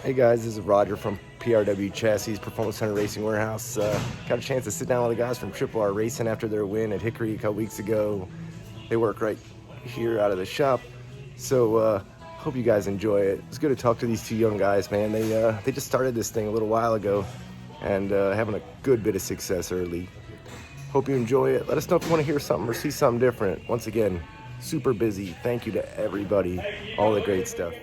Hey guys, this is Roger from PRW Chassis Performance Center Racing Warehouse. Got a chance to sit down with the guys from Triple-R Racing after their win at Hickory a couple weeks ago. They work right here out of the shop, so hope you guys enjoy it. It's good to talk to these two young guys, man. They just started this thing a little while ago and having a good bit of success early. Hope you enjoy it. Let us know if you want to hear something or see something different. Once again, super busy. Thank you to everybody. All the great stuff.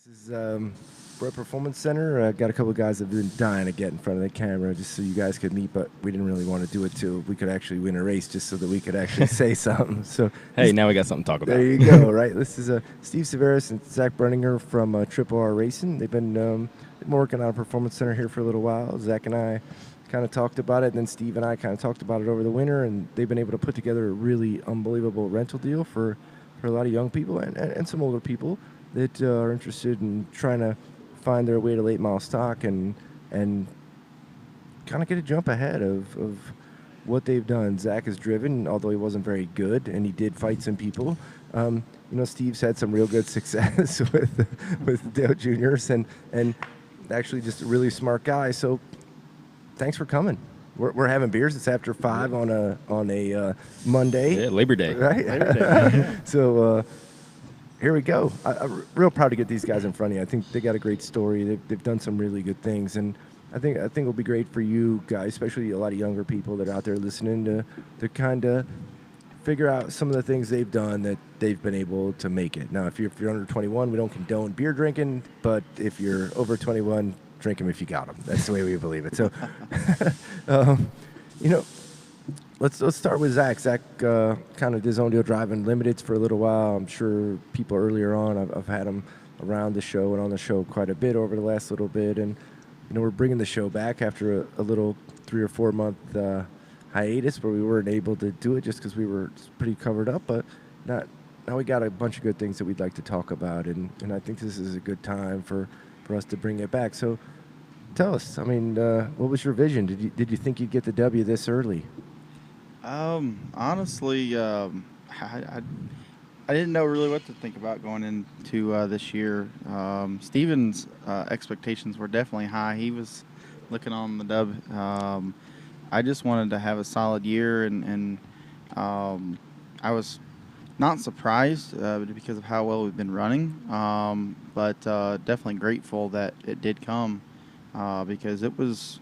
This is Brett Performance Center. Got a couple of guys that have been dying to get in front of the camera just so you guys could meet, but we didn't really want to do it till we could actually win a race, just so that we could actually say something. So hey, now we got something to talk about. There you go, right? This is Steve Severus and Zach Brenninger from Triple-R Racing. They've been working on a Performance Center here for a little while. Zach and I kind of talked about it, and then Steve and I kind of talked about it over the winter, and they've been able to put together a really unbelievable rental deal for a lot of young people and some older people that are interested in trying to find their way to late model stock and kind of get a jump ahead of what they've done. Zach has driven, although he wasn't very good, and he did fight some people. Steve's had some real good success with Dale Juniors and actually just a really smart guy. So thanks for coming. We're having beers. It's after 5 on a Monday. Yeah, Labor Day. Right? Labor Day. So here we go. I'm real proud to get these guys in front of you. I think they got a great story. They've done some really good things, and I think it'll be great for you guys, especially a lot of younger people that are out there listening, to kind of figure out some of the things they've done that they've been able to make it. Now, if you're under 21, we don't condone beer drinking, but if you're over 21, drink them if you got them. That's the way we believe it. So, let's start with Zach. Zach kind of did his own deal driving limiteds for a little while. I'm sure people earlier on, I've had him around the show and on the show quite a bit over the last little bit. And, we're bringing the show back after a little 3 or 4 month hiatus where we weren't able to do it just because we were pretty covered up. But now we got a bunch of good things that we'd like to talk about. And I think this is a good time for us to bring it back. So tell us, what was your vision? Did you think you'd get the W this early? Honestly, I didn't know really what to think about going into this year. Steven's expectations were definitely high. He was looking on the dub. I just wanted to have a solid year, and I was not surprised because of how well we've been running, but definitely grateful that it did come because it was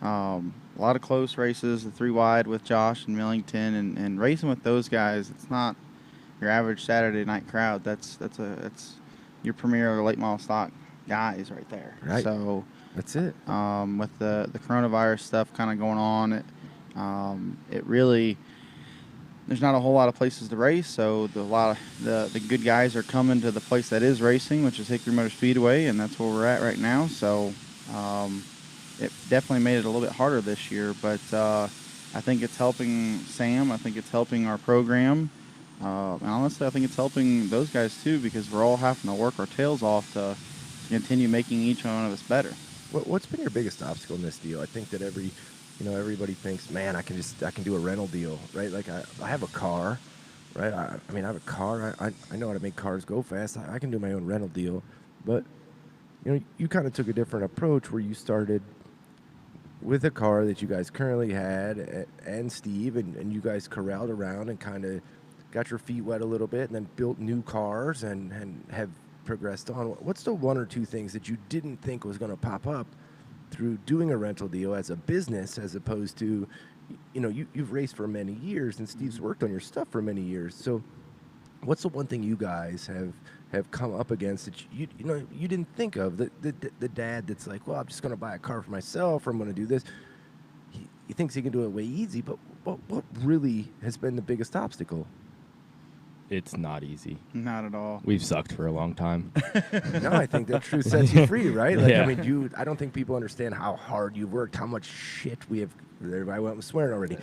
a lot of close races, the 3 wide with Josh and Millington, and racing with those guys. It's not your average Saturday night crowd. That's your premier late model stock guys right there. Right. So that's it. With the coronavirus stuff kind of going on, it really, there's not a whole lot of places to race. So a lot of the good guys are coming to the place that is racing, which is Hickory Motor Speedway, and that's where we're at right now. So it definitely made it a little bit harder this year, but I think it's helping Sam. I think it's helping our program. And honestly, I think it's helping those guys too, because we're all having to work our tails off to continue making each one of us better. What's been your biggest obstacle in this deal? I think that everybody thinks, man, I can do a rental deal, right? Like I have a car, right? I have a car. I know how to make cars go fast. I can do my own rental deal, but you kind of took a different approach where you started with a car that you guys currently had and Steve, and you guys corralled around and kind of got your feet wet a little bit and then built new cars and have progressed on. What's the 1 or 2 things that you didn't think was going to pop up through doing a rental deal as a business, as opposed to, you've raced for many years and Steve's worked on your stuff for many years. So What's the one thing you guys have come up against that you didn't think of? The dad that's like, well, I'm just going to buy a car for myself, or I'm going to do this. He thinks he can do it way easy, but what really has been the biggest obstacle? It's not easy. Not at all. We've sucked for a long time. No, I think that truth sets you free, right? Like, Yeah. I mean, I don't think people understand how hard you've worked, how much shit we have. Everybody went swearing already.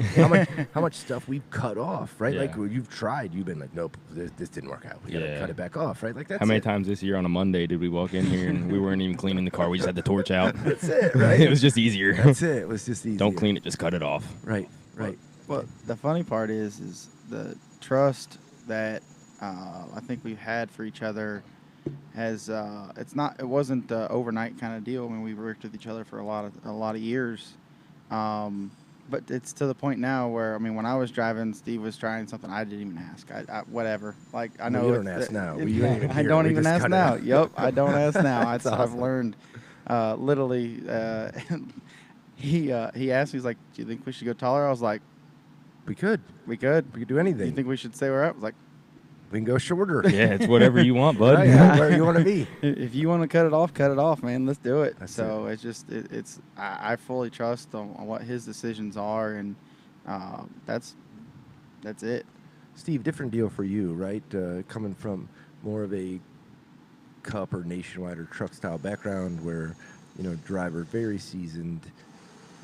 How much stuff we've cut off, right? Yeah. Like, you've tried, you've been like, nope, this didn't work out. We gotta Yeah. cut it back off, right? Like, that's How many it. times this year on a Monday did we walk in here and we weren't even cleaning the car? We just had the torch out. That's it, right? It was just easier. That's it. It was just easy. Don't clean it, just cut it off. Right. Well, the funny part is the trust that I think we've had for each other has it wasn't an overnight kind of deal. I mean, we've worked with each other for a lot of years, but it's to the point now where, I mean, when I was driving, Steve was trying something I didn't even ask. I whatever. Like, I know You don't ask now. You don't even I hear it. don't We even just ask cut it now. out. Yep, I don't ask now. That's I've awesome. learned literally. He asked me, he's like, "Do you think we should go taller?" I was like, We could "We could." do anything. You think we should stay where we're at? I was like, we can go shorter. Yeah, it's whatever you want, bud. Right, yeah, where you want to be. if you want to cut it off, man. Let's do it. That's So it's just I fully trust on what his decisions are, and that's it. Steve, different deal for you, right? Coming from more of a cup or nationwide or truck style background where, driver very seasoned,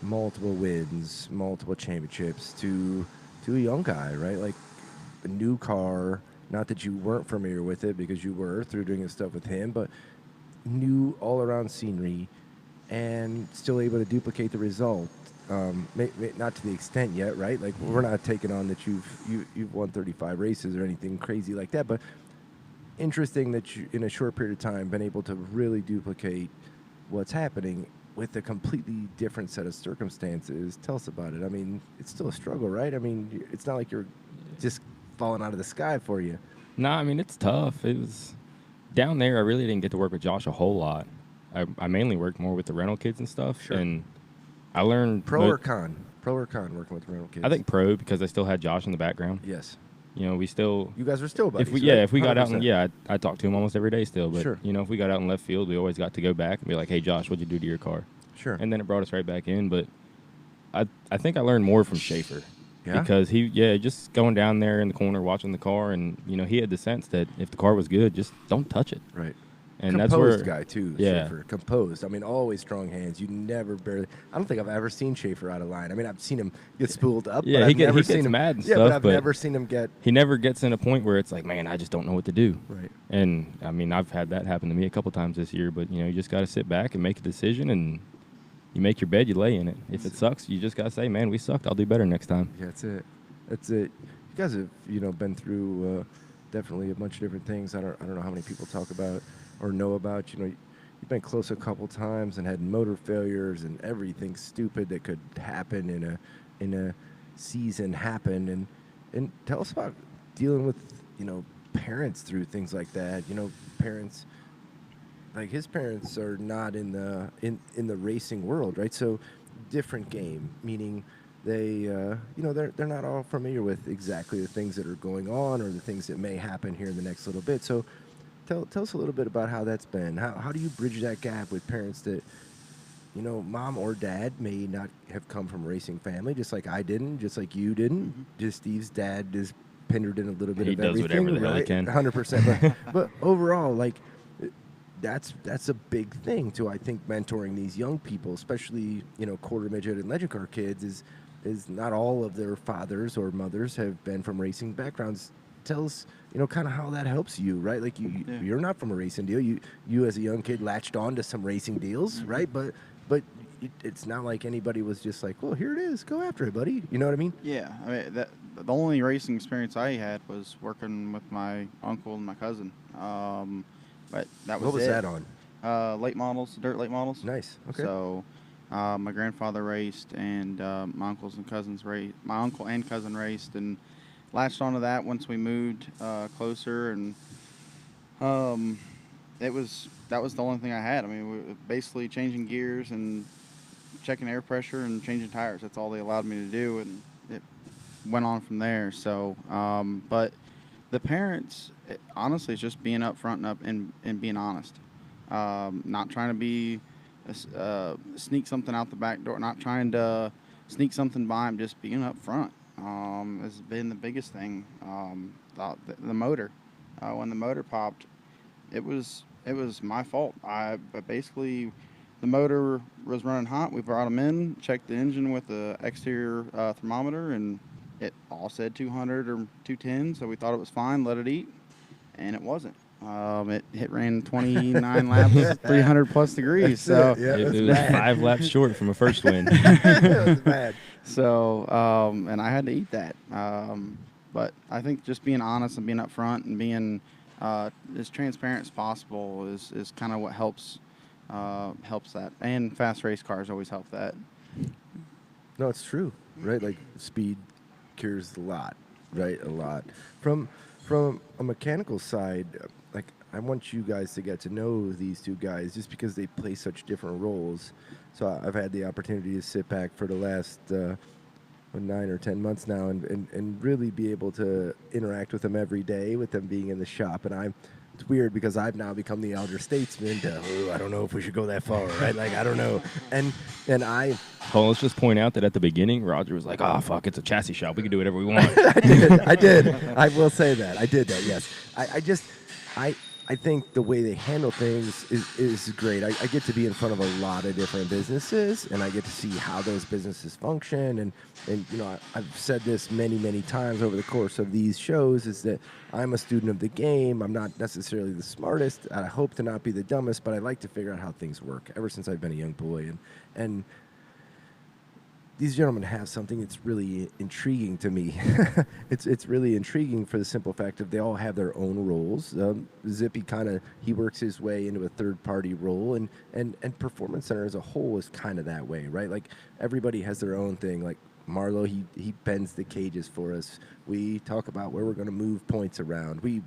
multiple wins, multiple championships to a young guy, right? Like a new car, not that you weren't familiar with it because you were through doing this stuff with him, but new all around scenery and still able to duplicate the result. Not to the extent yet, right? Like, we're not taking on that you've won 35 races or anything crazy like that, but interesting that you, in a short period of time, been able to really duplicate what's happening with a completely different set of circumstances. Tell us about it. I mean, it's still a struggle, right? I mean, it's not like you're just falling out of the sky for you. No, I mean, it's tough. It was down there. I really didn't get to work with Josh a whole lot. I mainly worked more with the rental kids and stuff. Sure. And I learned Pro or con working with the rental kids? I think pro, because I still had Josh in the background. Yes. We still. You guys are still buddies, If we right? got out 100%. and I talked to him almost every day still. But Sure. if we got out in left field, we always got to go back and be like, "Hey, Josh, what'd you do to your car?" Sure. And then it brought us right back in. But I think I learned more from Schaefer. Yeah? Because just going down there in the corner watching the car, and he had the sense that if the car was good, just don't touch it. Right. And Composed that's where guy too. Yeah. Schaefer. Composed. I mean, always strong hands. You never barely. I don't think I've ever seen Schaefer out of line. I mean, I've seen him get spooled up. Yeah, but he I've never gets seen him mad and Yeah, stuff, but I've but never seen him get. he never gets in a point where it's like, man, I just don't know what to do. Right. And I mean, I've had that happen to me a couple times this year. But you just got to sit back and make a decision, and you make your bed, you lay in it. If it sucks, you just got to say, man, we sucked. I'll do better next time. Yeah, that's it. That's it. You guys have been through definitely a bunch of different things. I don't know how many people talk about or know about. You've been close a couple times and had motor failures and everything stupid that could happen in a season happen. And tell us about dealing with parents through things like that. Parents like his parents are not in the racing world, right? So different game, meaning they they're not all familiar with exactly the things that are going on or the things that may happen here in the next little bit. So tell us a little bit about how that's been. How do you bridge that gap with parents that mom or dad may not have come from a racing family, just like I didn't, just like you didn't. Mm-hmm. Just Steve's dad is pindered in a little bit He of does everything, whatever the hell he right? can. 100%. But overall, like, that's a big thing to, I think, mentoring these young people, especially quarter midget and legend car kids. Is not all of their fathers or mothers have been from racing backgrounds. Tell us, kind of how that helps you, right? Like you're not from a racing deal. You as a young kid latched on to some racing deals, Mm-hmm. right? But it's not like anybody was just like, well, here it is, go after it, buddy. You know what I mean? Yeah, I mean the only racing experience I had was working with my uncle and my cousin. But that was What was it. that on? Late models, dirt late models. Nice. Okay. So, my grandfather raced, and my uncles and cousins raced. My uncle and cousin raced, and latched onto that once we moved closer. And that was the only thing I had. I mean, we were basically changing gears and checking air pressure and changing tires. That's all they allowed me to do, and it went on from there. So, but The parents, honestly, it's just being upfront and being honest. Not trying to be sneak something out the back door. Not trying to sneak something by them. Just being upfront has been the biggest thing. The motor, when the motor popped, it was my fault. I basically, the motor was running hot. We brought them in, checked the engine with the exterior thermometer, and it all said 200 or 210. So we thought it was fine. Let it eat, and it wasn't. It ran 29 laps, 300 plus degrees. So it was 5 laps short from a first win. It was bad. So and I had to eat that. But I think just being honest and being upfront and being as transparent as possible is kind of what helps that. And fast race cars always help that. No, it's true, right? Like speed cures a lot, right? A lot. From a mechanical side, like I want you guys to get to know these two guys just because they play such different roles. So I've had the opportunity to sit back for the last 9 or 10 months now and really be able to interact with them every day, with them being in the shop. And it's weird because I've now become the elder statesman to, I don't know if we should go that far, right? Like, I don't know. And I... Well, let's just point out that at the beginning, Roger was like, "Oh, fuck, it's a chassis shop. We can do whatever we want." I did. I will say that. I did that, yes. I think the way they handle things is great. I get to be in front of a lot of different businesses, and I get to see how those businesses function. And you know, I've said this many, many times over the course of these shows, is that I'm a student of the game. I'm not necessarily the smartest. I hope to not be the dumbest, but I like to figure out how things work ever since I've been a young boy. And these gentlemen have something that's really intriguing to me. It's really intriguing for the simple fact that they all have their own roles. Zippy he works his way into a third-party role, and Performance Center as a whole is kind of that way, right? Like everybody has their own thing. Like Marlo, he bends the cages for us. We talk about where we're going to move points around. We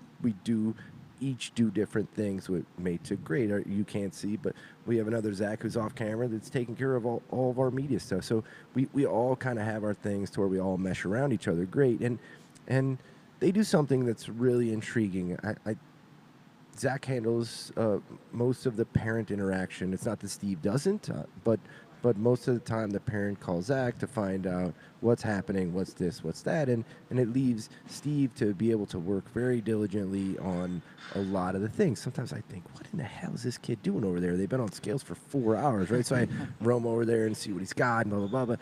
each do different things with made to great. You can't see, but we have another Zach who's off camera that's taking care of all of our media stuff. So we all kind of have our things to where we all mesh around each other great. And they do something that's really intriguing. Zach handles most of the parent interaction. It's not that Steve doesn't, but most of the time the parent calls Zach to find out what's happening, what's this, what's that, and it leaves Steve to be able to work very diligently on a lot of the things. Sometimes I think, what in the hell is this kid doing over there? They've been on scales for 4 hours, right? So I roam over there and see what he's got and blah, blah, blah.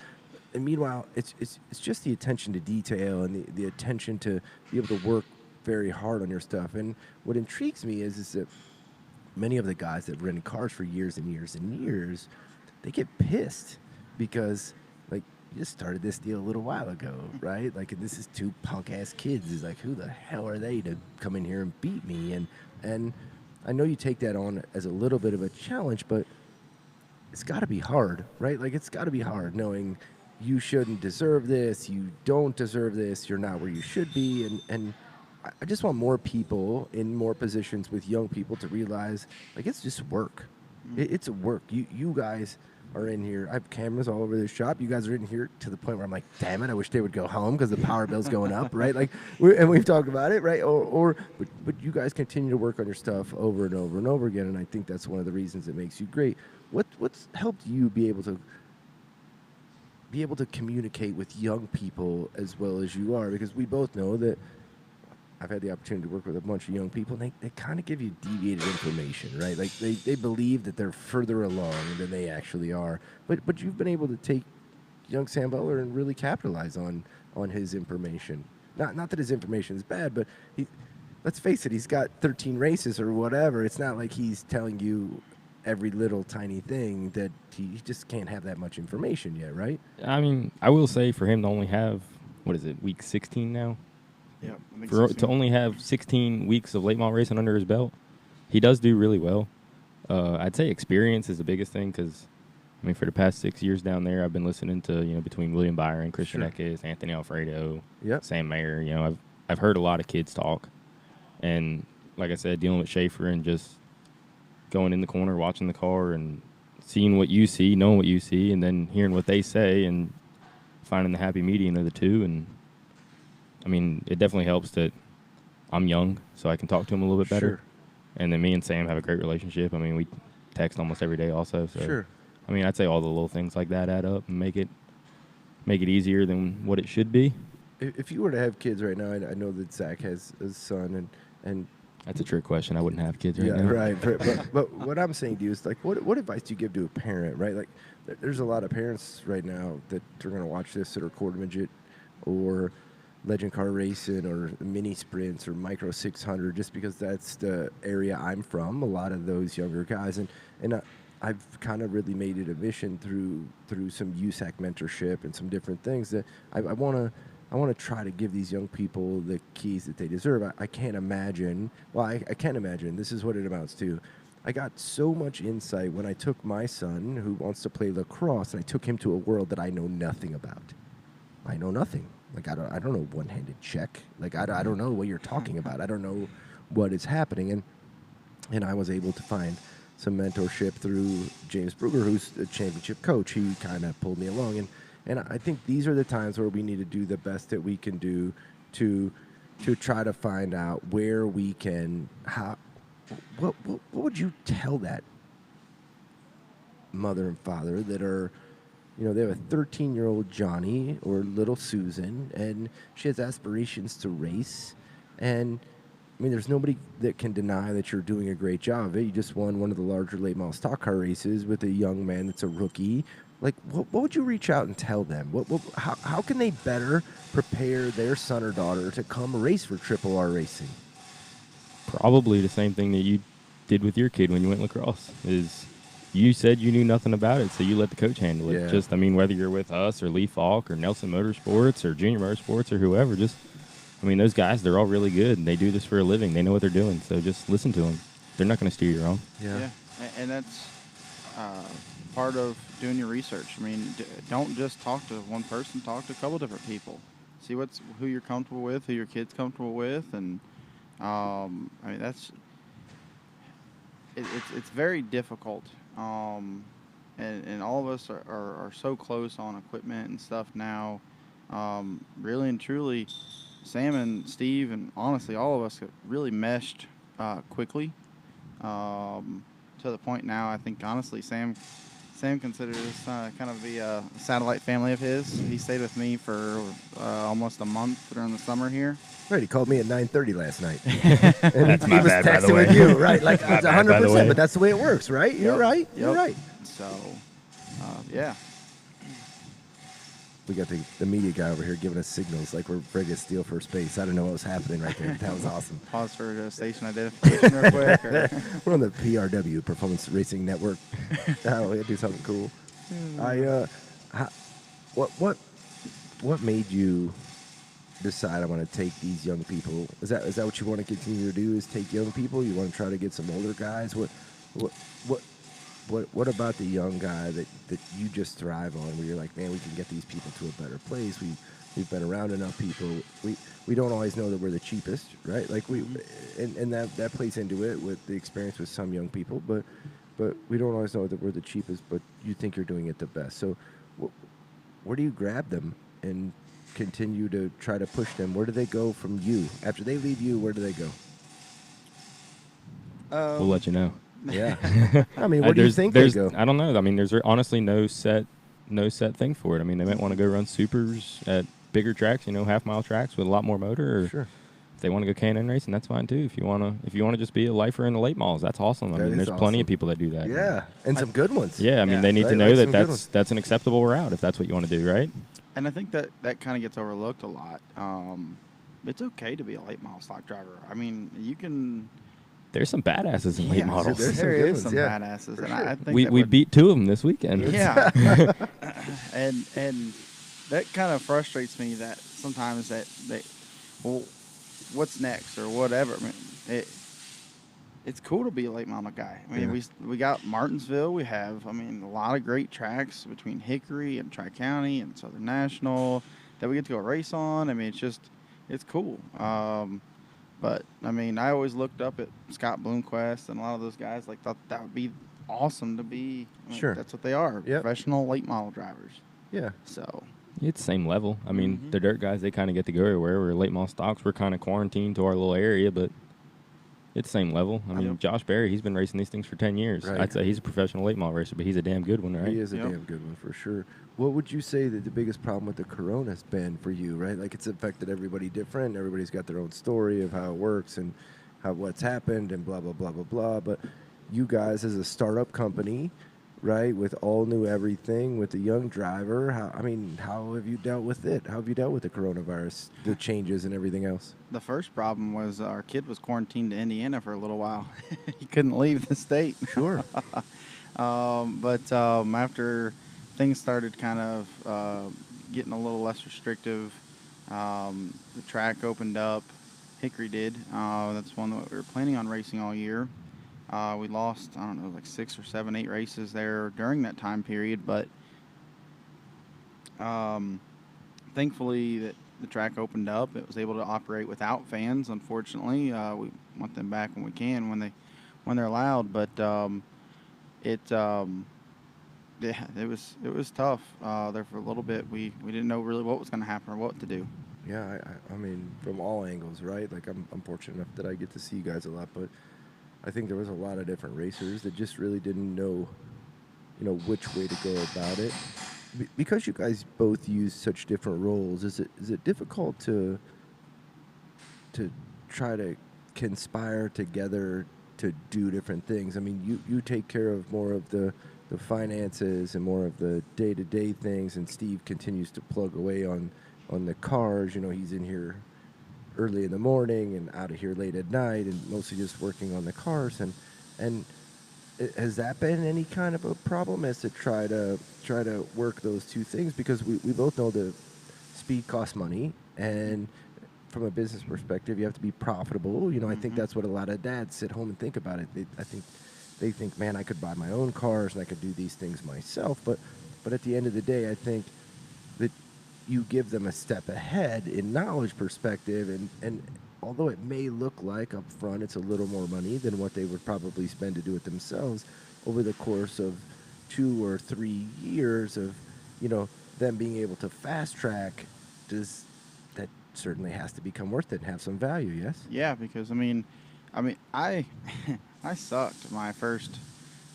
And meanwhile, it's just the attention to detail and the attention to be able to work very hard on your stuff. And what intrigues me is that many of the guys that have ridden cars for years and years and years, they get pissed because, like, you just started this deal a little while ago, right? Like, and this is two punk-ass kids. It's like, who the hell are they to come in here and beat me? And I know you take that on as a little bit of a challenge, but it's got to be hard, right? Like, it's got to be hard knowing you shouldn't deserve this, you don't deserve this, you're not where you should be. And I just want more people in more positions with young people to realize, like, it's just work. It's work. You guys are in here. I have cameras all over the shop. You guys are in here to the point where I'm like, damn it, I wish they would go home because the power bill's going up, right? Like, and we've talked about it, right? But you guys continue to work on your stuff over and over and over again, and I think that's one of the reasons it makes you great. What's helped you be able to communicate with young people as well as you are? Because we both know that I've had the opportunity to work with a bunch of young people, and they kind of give you deviated information, right? Like they believe that they're further along than they actually are. But you've been able to take young Sam Butler and really capitalize on his information. Not that his information is bad, but let's face it, he's got 13 races or whatever. It's not like he's telling you every little tiny thing that he just can't have that much information yet, right? I mean, I will say for him to only have, what is it, week 16 now? Yeah, To only have 16 weeks of late model racing under his belt, he does do really well. I'd say experience is the biggest thing because, I mean, for the past 6 years down there, I've been listening to, between William Byron, Christian Eckes, Anthony Alfredo, Sam Mayer. I've heard a lot of kids talk. And like I said, dealing with Schaefer and just going in the corner, watching the car and seeing what you see, knowing what you see, and then hearing what they say and finding the happy median of the two. And I mean, it definitely helps that I'm young, so I can talk to him a little bit better. Sure. And then me and Sam have a great relationship. I mean, we text almost every day also. So, Sure. I mean, I'd say all the little things like that add up and make it easier than what it should be. If you were to have kids right now, I know that Zach has a son, and That's a trick question. I wouldn't have kids right yeah, now. right. But what I'm saying to you is, like, what advice do you give to a parent, right? Like, there's a lot of parents right now that are going to watch this that are quarter midget or legend car racing or mini sprints or micro 600, just because that's the area I'm from. A lot of those younger guys, and I've kind of really made it a mission through some USAC mentorship and some different things that I want to try to give these young people the keys that they deserve. I can't imagine. Well, I can imagine. This is what it amounts to. I got so much insight when I took my son, who wants to play lacrosse, and I took him to a world that I know nothing about. I know nothing. Like, I don't know one-handed check. Like, I don't know what you're talking about. I don't know what is happening. And I was able to find some mentorship through James Brugger, who's a championship coach. He kind of pulled me along. And I think these are the times where we need to do the best that we can do to try to find out where we can. What would you tell that mother and father that are, they have a 13-year-old Johnny or little Susan, and she has aspirations to race, and I mean, there's nobody that can deny that you're doing a great job of it. You just won one of the larger late model stock car races with a young man that's a rookie. Like, what would you reach out and tell them? How can they better prepare their son or daughter to come race for Triple R Racing? Probably the same thing that you did with your kid when you went lacrosse. Is you said you knew nothing about it, so you let the coach handle it. Yeah. Just, I mean, whether you're with us or Lee Falk or Nelson Motorsports or Junior Motorsports or whoever, just, I mean, those guys, they're all really good, and they do this for a living. They know what they're doing, so just listen to them. They're not going to steer you wrong. Yeah. And that's part of doing your research. I mean, don't just talk to one person. Talk to a couple different people. See who you're comfortable with, who your kid's comfortable with, and I mean, it's very difficult. And all of us are so close on equipment and stuff now. Really and truly, Sam and Steve and honestly all of us have really meshed quickly to the point now. I think honestly Sam considers this kind of be a satellite family of his. He stayed with me for almost a month during the summer here. Right, he called me at 9:30 last night. And he was bad, by the texting way. with you, right? Like, My it's bad, by the 100%, way. but that's the way it works, right? You're right. You're right. So, yeah. We got the media guy over here giving us signals like we're ready to steal first base. I don't know what was happening right there. That was awesome. Pause for station identification real quick. Or? We're on the PRW, Performance Racing Network. Oh, we gotta do something cool. What made you decide I want to take these young people? Is that what you want to continue to do? Is take young people? You want to try to get some older guys? What about the young guy that you just thrive on, where you're like, man, we can get these people to a better place. We've been around enough people. We don't always know that we're the cheapest, right? Like and that plays into it with the experience with some young people, but we don't always know that we're the cheapest. But you think you're doing it the best. So where do you grab them and continue to try to push them? Where do they go from you after they leave you? Where do they go? We'll let you know. Yeah. I mean, what do you think they go? I don't know. I mean, there's honestly no set thing for it. I mean, they might want to go run supers at bigger tracks, half-mile tracks with a lot more motor. Or Sure. if they want to go K&N racing, that's fine too. If you want to just be a lifer in the late models, that's awesome. I mean, there's plenty of people that do that. Yeah, and some good ones. Yeah, I mean, they need to Right, know like that some that's an acceptable route if that's what you want to do, right? And I think that kind of gets overlooked a lot. It's okay to be a late model stock driver. I mean, you can. There's some badasses in late models. there's some There good is ones, some yeah. badasses, For and sure. I think We beat two of them this weekend. Yeah, and that kind of frustrates me that sometimes that well, what's next or whatever. I mean, it's cool to be a late model guy. I mean, we got Martinsville. We have a lot of great tracks between Hickory and Tri-County and Southern National that we get to go race on. I mean, it's cool. But I mean, I always looked up at Scott Bloomquist and a lot of those guys. Like, thought that would be awesome to be. Sure. That's what they are. Yep. Professional late model drivers. Yeah. So, It's same level. I mean, Mhm. the dirt guys, they kind of get to go everywhere. Where late model stocks, we're kind of quarantined to our little area, but it's same level. I mean, Yep. Josh Berry, he's been racing these things for 10 years. Right. I'd say he's a professional late model racer, but he's a damn good one, right? He is a Yep. damn good one for sure. What would you say that the biggest problem with the corona has been for you, right? Like, it's affected everybody different. Everybody's got their own story of how it works and how what's happened and blah, blah, blah, blah, blah. But you guys as a startup company, right, with all new everything, with a young driver, how have you dealt with it? How have you dealt with the coronavirus, the changes and everything else? The first problem was our kid was quarantined to Indiana for a little while. He couldn't leave the state. Sure. But after things started kind of getting a little less restrictive, the track opened up. Hickory did. That's one that we were planning on racing all year. We lost, I don't know, like 6 or 7, 8 races there during that time period. But thankfully, that the track opened up. It was able to operate without fans. Unfortunately, we want them back when we can, when they're allowed. But yeah, it was tough there for a little bit. We didn't know really what was going to happen or what to do. Yeah, I mean, from all angles, right? Like, I'm fortunate enough that I get to see you guys a lot, but I think there was a lot of different racers that just really didn't know, which way to go about it. Because you guys both use such different roles, is it difficult to try to conspire together to do different things? I mean, you take care of more of the finances and more of the day-to-day things, and Steve continues to plug away on the cars. He's in here early in the morning and out of here late at night, and mostly just working on the cars. And has that been any kind of a problem as to try to work those two things? Because we both know that speed costs money, and from a business perspective, you have to be profitable. I think that's what a lot of dads sit home and think about it. They think, man, I could buy my own cars and I could do these things myself. But at the end of the day, I think that you give them a step ahead in knowledge perspective, and although it may look like up front it's a little more money than what they would probably spend to do it themselves, over the course of 2 or 3 years of them being able to fast track, that certainly has to become worth it and have some value. Yes. Yeah, because I I sucked my first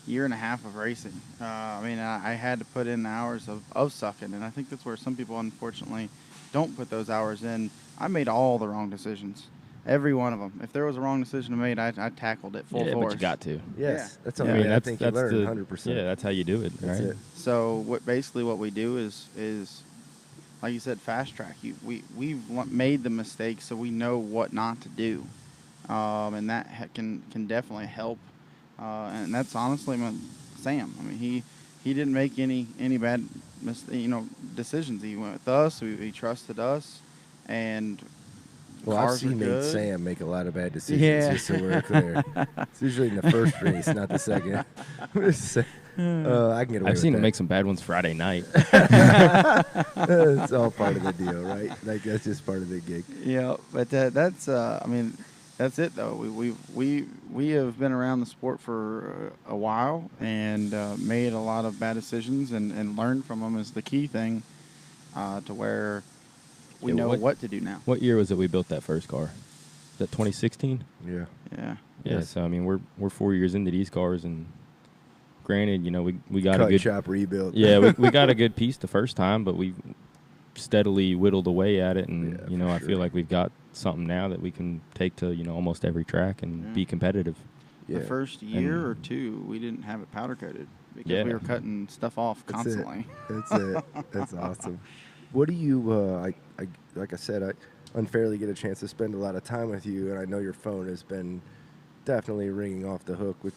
year and a half of racing. I had to put in the hours of sucking, and I think that's where some people unfortunately don't put those hours in. I made all the wrong decisions, every one of them. If there was a wrong decision I made, I tackled it full force. But you got to. Yes, Yeah. that's I something mean, I think you learn 100%. Yeah, that's how you do it, That's right? it. So what we do is like you said, fast track. We've made the mistakes, so we know what not to do, and that can definitely help. And that's honestly Sam. I mean, he didn't make any bad decisions. He went with us. He trusted us, and Well, I've cars were seen good. Sam make a lot of bad decisions, Yeah. just so we're clear. It's usually in the first race, not the second. I can get away I've with seen that. him make some bad ones Friday night. It's all part of the deal, right? Like, that's just part of the gig. Yeah, but that's that's it though. We have been around the sport for a while and made a lot of bad decisions and learned from them is the key thing, to where we Yeah, know what- what to do now. What year was it we built that first car? Is that 2016? Yeah. Yeah. Yeah, Yes. so I mean we're 4 years into these cars, and granted, we got Cut, a good chop, rebuild. yeah we got a good piece the first time, but we steadily whittled away at it, and Yeah, I for feel sure. like we've got something now that we can take to almost every track and Yeah. be competitive. Yeah. The first year And- or two, we didn't have it powder coated because Yeah. we were cutting stuff off That's it. constantly. That's it. That's awesome. What do you? Like I said, I unfairly get a chance to spend a lot of time with you, and I know your phone has been definitely ringing off the hook with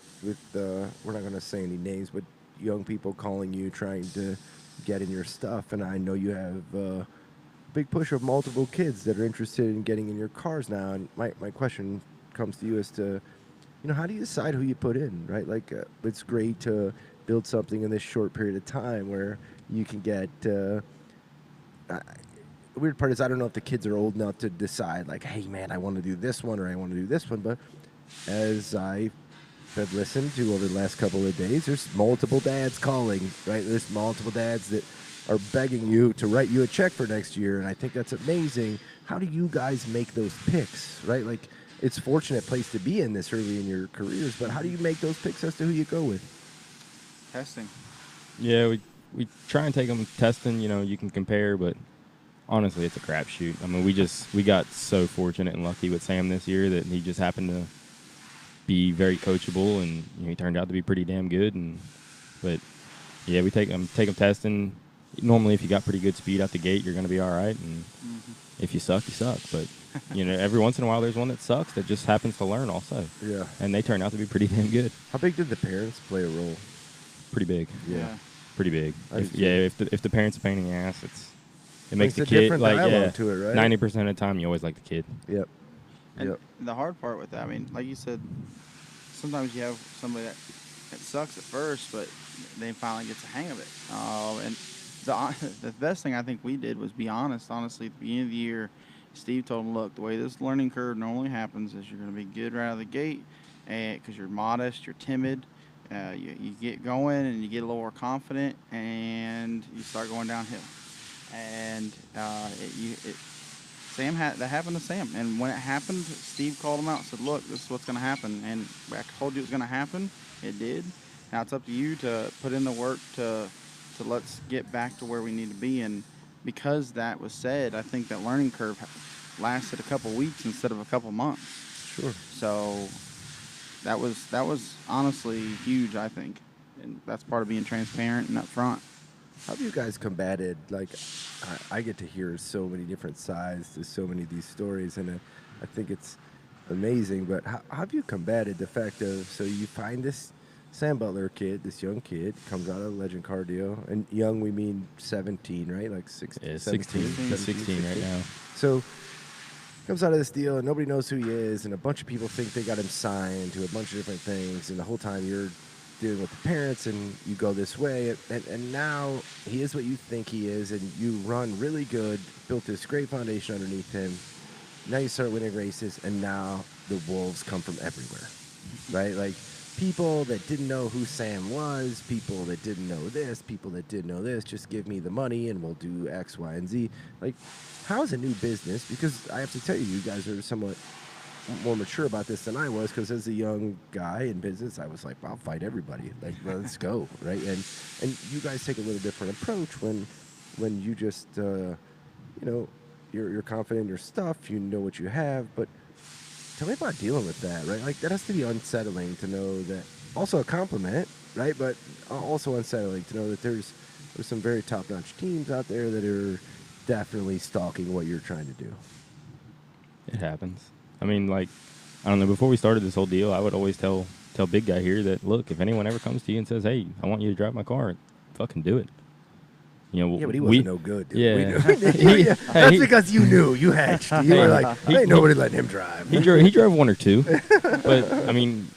we're not going to say any names, but young people calling you, trying to get in your stuff, and I know you have a big push of multiple kids that are interested in getting in your cars now. And my question comes to you as to, how do you decide who you put in, right? Like, it's great to build something in this short period of time where you can get. The weird part is I don't know if the kids are old enough to decide, like, hey, man, I want to do this one or I want to do this one. But as I have listened to over the last couple of days, there's multiple dads calling, right? There's multiple dads that are begging you to write you a check for next year, and I think that's amazing. How do you guys make those picks, right? Like, it's a fortunate place to be in this early in your careers, but how do you make those picks as to who you go with? Testing. Yeah, we try and take them testing. You can compare, but honestly, it's a crapshoot. I mean, we got so fortunate and lucky with Sam this year that he just happened to be very coachable, and he turned out to be pretty damn good. But yeah, we take them testing. Normally, if you got pretty good speed out the gate, you're going to be all right. And if you suck, you suck. But every once in a while, there's one that sucks that just happens to learn also. Yeah. And they turn out to be pretty damn good. How big did the parents play a role? Pretty big. Yeah. Pretty big. If the parents are a pain in the ass, it makes the a kid different dialogue to it, right? 90% of the time, you always like the kid. Yep. And the hard part with that, I mean, like you said, sometimes you have somebody that sucks at first, but then finally gets the hang of it. And the best thing I think we did was be honest. Honestly, at the beginning of the year, Steve told him, look, the way this learning curve normally happens is you're going to be good right out of the gate, and because you're modest, you're timid. You get going and you get a little more confident, and you start going downhill. And that happened to Sam. And when it happened, Steve called him out and said, look, this is what's going to happen. And I told you it was going to happen. It did. Now it's up to you to put in the work to let's get back to where we need to be. And because that was said, I think that learning curve lasted a couple weeks instead of a couple months. Sure. So that was honestly huge, I think. And that's part of being transparent and upfront. How have you guys combated, like, I get to hear so many different sides to so many of these stories, and I think it's amazing, but how have you combated the fact of, so you find this Sam Butler kid, this young kid, comes out of a legend car deal, and young we mean 17, right? Like 16, Yeah, 17, 16 right now. So comes out of this deal, and nobody knows who he is, and a bunch of people think they got him signed to a bunch of different things, and the whole time you're dealing with the parents, and you go this way, and now he is what you think he is, and you run really good, built this great foundation underneath him. Now you start winning races, and now the wolves come from everywhere, right? Like, people that didn't know who Sam was, people that didn't know this, people that didn't know this, just give me the money and we'll do X, Y, and Z. Like, how is a new business? Because I have to tell you, you guys are somewhat more mature about this than I was, because as a young guy in business, I was like, I'll fight everybody. Like, let's go, right? And you guys take a little different approach when you just, you're confident in your stuff, you know what you have, but tell me about dealing with that, right? Like, that has to be unsettling to know that, also a compliment, right? But also unsettling to know that there's some very top-notch teams out there that are definitely stalking what you're trying to do. It happens. I mean, like, I don't know, before we started this whole deal, I would always tell Big Guy here that, look, if anyone ever comes to you and says, hey, I want you to drive my car, fucking do it. Yeah, but he wasn't no good, dude. Yeah. That's because you knew. You hedged. You were like, ain't nobody letting him drive. He drove one or two. But, I mean,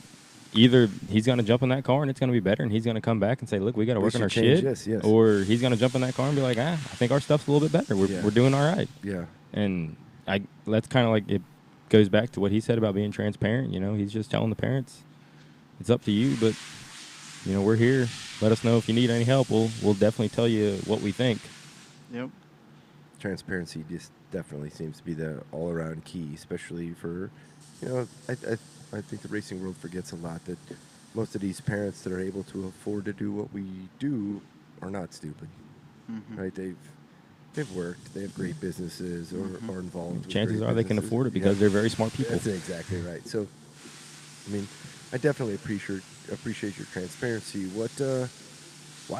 either he's going to jump in that car and it's going to be better, and he's going to come back and say, look, we got to work on our shit. Yes. Or he's going to jump in that car and be like, I think our stuff's a little bit better. We're doing all right. Yeah. And that's kind of like, it goes back to what he said about being transparent. He's just telling the parents, it's up to you, but, we're here. Let us know if you need any help. We'll definitely tell you what we think. Yep. Transparency just definitely seems to be the all-around key, especially for, I think the racing world forgets a lot that most of these parents that are able to afford to do what we do are not stupid, right? They've worked, they have great businesses, or are involved. Chances are they can afford it because they're very smart people. That's exactly right. So, I mean, I definitely appreciate your transparency. Why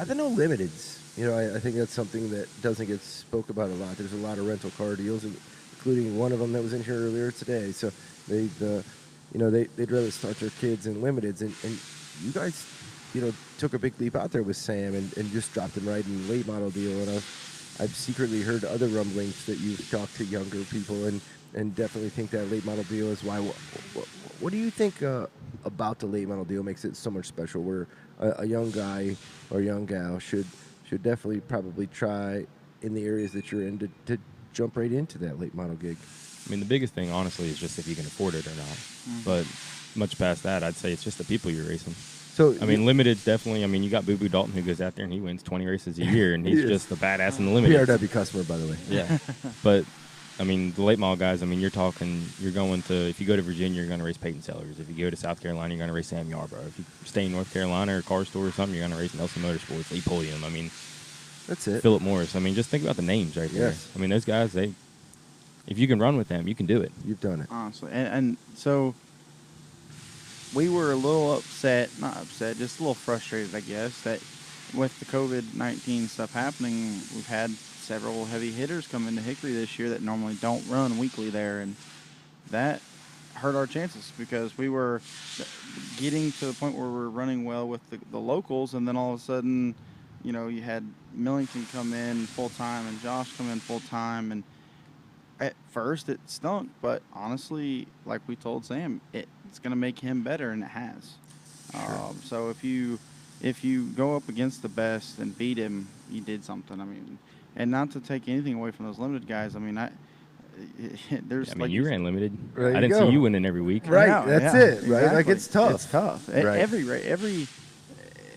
the no limiteds? I think that's something that doesn't get spoke about a lot. There's a lot of rental car deals, including one of them that was in here earlier today. So they'd rather start their kids in limiteds, and you guys, took a big leap out there with Sam and just dropped him right in the late model deal. And I've secretly heard other rumblings that you've talked to younger people and definitely think that late model deal is why. What do you think about the late model deal makes it so much special, where a young guy or young gal should definitely probably try in the areas that you're in to jump right into that late model gig? I mean, the biggest thing, honestly, is just if you can afford it or not. But much past that, I'd say it's just the people you're racing. So I mean, limited's definitely. I mean, you got Boo Boo Dalton who goes out there and he wins 20 races a year, and he's He is. just a badass in the limited. PRW customer, by the way. Yeah, but I mean, the late model guys. I mean, you're going to. If you go to Virginia, you're going to race Peyton Sellers. If you go to South Carolina, you're going to race Sam Yarborough. If you stay in North Carolina or a car store or something, you're going to race Nelson Motorsports, Lee Pulliam. I mean, That's it. Philip Morris. I mean, just think about the names right there. Yes. I mean, those guys. If you can run with them, you can do it. You've done it. Honestly, and so we were a little upset, not upset, just a little frustrated, I guess, that with the COVID-19 stuff happening, we've had several heavy hitters come into Hickory this year that normally don't run weekly there, and that hurt our chances because we were getting to the point where we're running well with the locals, and then all of a sudden, you know, you had Millington come in full-time and Josh come in full-time, and at first it stunk, but honestly, like we told Sam, it's going to make him better, and it has. Sure. So if you go up against the best and beat him, you did something. I mean, and not to take anything away from those limited guys. I mean, there's. I mean, like you ran limited. There you I didn't go. see you winning every week. Right, Yeah, that's yeah, it, right? Like, exactly. it's tough. It's tough. Right.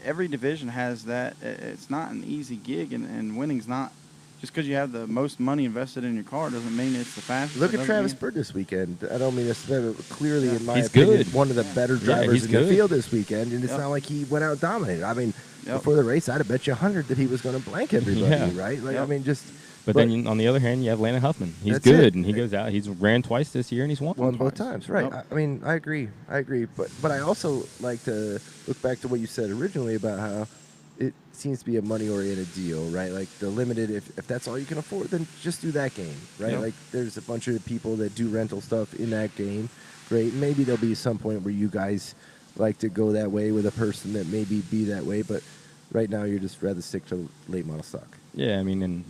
Every division has that. It's not an easy gig, and winning's not. Just because you have the most money invested in your car doesn't mean it's the fastest. Look It at doesn't Travis mean- Bird this weekend. I don't mean this, but clearly, in my He's opinion, good. one of the better drivers he's in the good. field this weekend. And it's Yep. not like he went out and dominated. I mean, Yep. before the race, I'd have bet you 100 that he was going to blank everybody, Yeah. right? Like, I Yep. mean, just But then on the other hand, you have Landon Huffman. He's That's good, it. and he goes out. He's ran twice this year, and he's won. won both twice. times, right? Yep. I mean, I agree. But I also like to look back to what you said originally about how it seems to be a money-oriented deal, right? Like the limited, if that's all you can afford, then just do that game, right? Yep. Like there's a bunch of people that do rental stuff in that game. Great. Maybe there'll be some point where you guys like to go that way with a person that maybe be that way, but right now you're just rather stick to late model stock. Yeah, I mean, and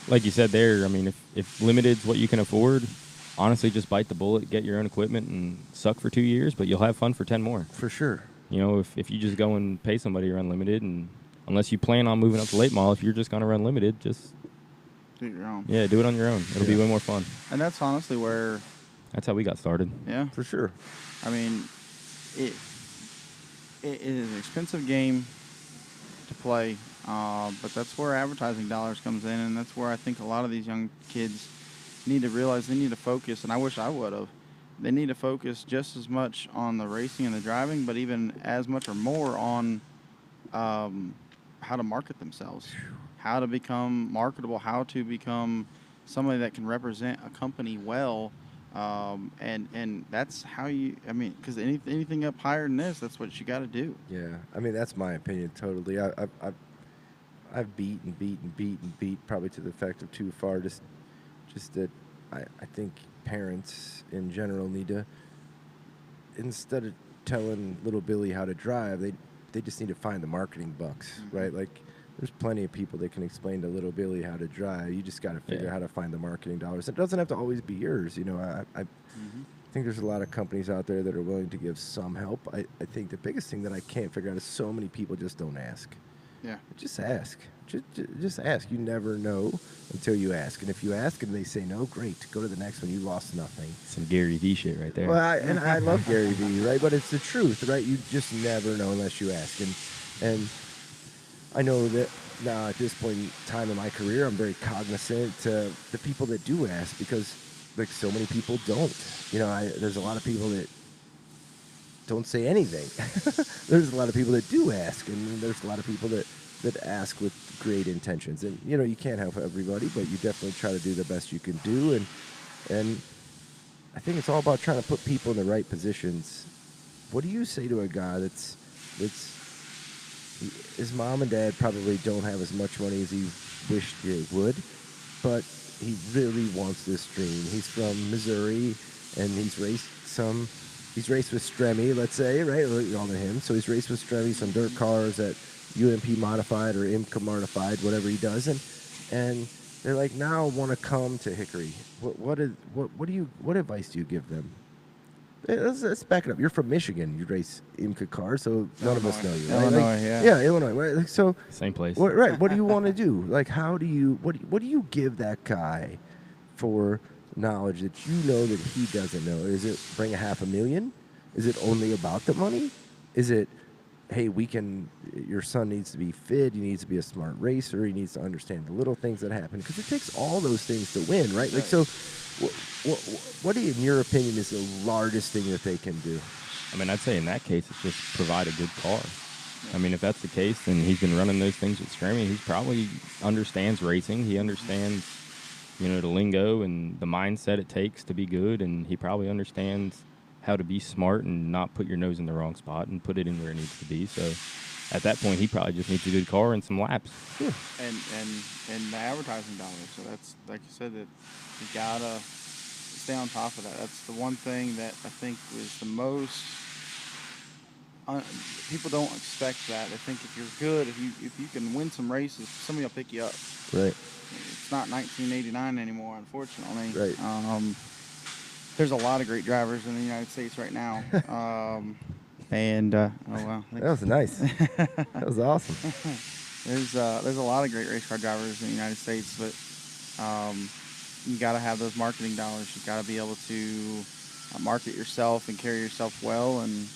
like you said there, I mean, if limited's what you can afford, honestly, just bite the bullet, get your own equipment, and suck for 2 years, but you'll have fun for 10 more. For sure. You know, if you just go and pay somebody to run limited, and unless you plan on moving up to late model, if you're just going to run limited, just Do your own. do it on your own. It'll be Yeah. way more fun. And that's honestly where, That's how we got started. yeah. For sure. I mean, it is an expensive game to play, but that's where advertising dollars comes in, and that's where I think a lot of these young kids need to realize they need to focus, and I wish I would have. They need to focus just as much on the racing and the driving, but even as much or more on how to market themselves, how to become marketable, how to become somebody that can represent a company well. And that's how you, I mean, because anything up higher than this, that's what you got to do. Yeah. I mean, that's my opinion totally. I've beat and beat and beat and beat probably to the effect of too far. Just that I think parents in general need to, instead of telling little Billy how to drive, they just need to find the marketing bucks, right? Like there's plenty of people that can explain to little Billy how to drive. You just got to figure out how to find the marketing dollars. It doesn't have to always be yours. You know, I think there's a lot of companies out there that are willing to give some help. I think the biggest thing that I can't figure out is so many people just don't ask. Yeah. Just ask. Just ask. You never know until you ask. And if you ask and they say no, great. Go to the next one. You lost nothing. Some Gary Vee shit right there. Well, I love Gary Vee, right? But it's the truth, right? You just never know unless you ask. And I know that now at this point in time in my career, I'm very cognizant to the people that do ask because, like, so many people don't. You know, there's a lot of people that don't say anything. There's a lot of people that do ask, and there's a lot of people that ask with great intentions. And, you know, you can't help everybody, but you definitely try to do the best you can do. And I think it's all about trying to put people in the right positions. What do you say to a guy that's his mom and dad probably don't have as much money as he wished they would, but he really wants this dream. He's from Missouri, and he's raced with Stremme, let's say, right? All to him. So he's raced with Stremme, some dirt cars at UMP modified or IMCA modified, whatever he does, and they're like, now I want to come to Hickory. What advice do you give them? Let's back it up. You're from Michigan. You race IMCA cars, so none of us know you. Right? Illinois, yeah. Yeah, Illinois. Right? Like, so Same place. right. What do you want to do? Like, how do you? What do you give that guy for knowledge that you know that he doesn't know? Is it bring $500,000? Is it only about the money? Is it hey, your son needs to be fit, he needs to be a smart racer, he needs to understand the little things that happen, because it takes all those things to win, right? Like, so what in your opinion is the largest thing that they can do? I mean, I'd say in that case, it's just provide a good car. I mean, if that's the case, then he's been running those things with Scrammy. He probably understands racing. He understands, the lingo and the mindset it takes to be good, and he probably understands how to be smart and not put your nose in the wrong spot and put it in where it needs to be. So at that point, he probably just needs a good car and some laps. Yeah. And the advertising dollars. So that's, like you said, that you gotta stay on top of that. That's the one thing that I think is the most. People don't expect that. They think if you're good, if you can win some races, somebody will pick you up. Right. It's not 1989 anymore, unfortunately. Right. There's a lot of great drivers in the United States right now. Oh wow, that was nice. That was awesome. There's a lot of great race car drivers in the United States, but you got to have those marketing dollars. You got to be able to market yourself and carry yourself well, and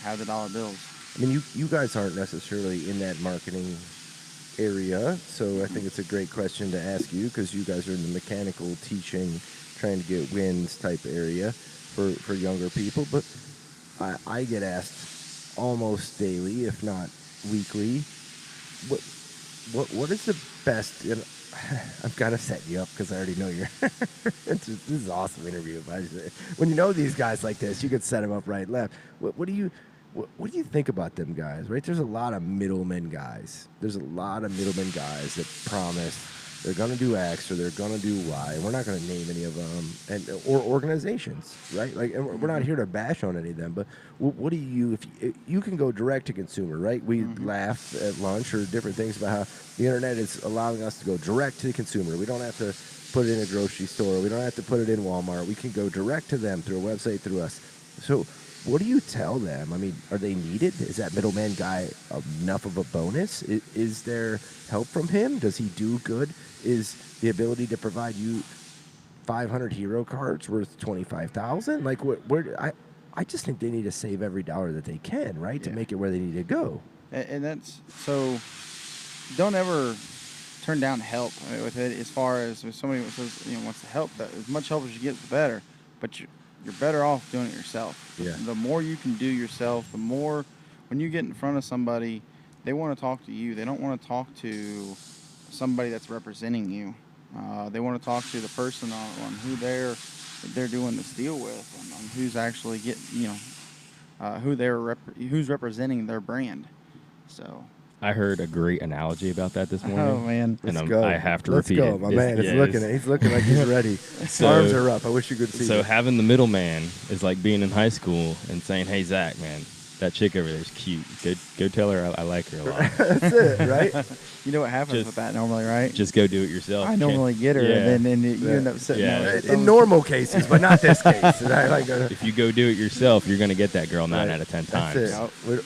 have the dollar bills. I mean, you guys aren't necessarily in that marketing area, so I think it's a great question to ask you, because you guys are in the mechanical teaching, trying to get wins type area for younger people. But I get asked almost daily, if not weekly, what is the best? I'm kind of setting you up because I already know you're. This is an awesome interview. When you know these guys like this, you can set them up right, left. What do you think about them guys? Right? There's a lot of middlemen guys. There's a lot of middlemen guys that promise they're going to do X or they're going to do Y. We're not going to name any of them, or organizations, right? Like, and we're not here to bash on any of them. But what do you, if you can go direct to consumer, right? We laugh at lunch or different things about how the internet is allowing us to go direct to the consumer. We don't have to put it in a grocery store. We don't have to put it in Walmart. We can go direct to them through a website, through us. So what do you tell them? I mean, are they needed? Is that middleman guy enough of a bonus? Is there help from him? Does he do good? Is the ability to provide you 500 hero cards worth $25,000? Like, I just think they need to save every dollar that they can, right, to make it where they need to go. And that's so. Don't ever turn down help with it. As far as if somebody says wants to help, that as much help as you get, the better. But you're better off doing it yourself. Yeah. The more you can do yourself, the more when you get in front of somebody, they want to talk to you. They don't want to talk to somebody that's representing you. They want to talk to the person on who they're doing this deal with, and on who's actually getting, who's representing their brand. So. I heard a great analogy about that this morning. Oh man, and Let's go. I have to Let's repeat go. it. My man he's looking like he's ready. Arms are up. I wish you could see. So having the middleman is like being in high school and saying, "Hey Zach, man, that chick over there is cute. Go tell her I like her a lot." That's it, right? You know what happens with that normally, right? Just go do it yourself. I normally get her, and then you end up sitting there. In normal cases, but not this case. If you go do it yourself, you're going to get that girl 9 out of 10 times. That's it.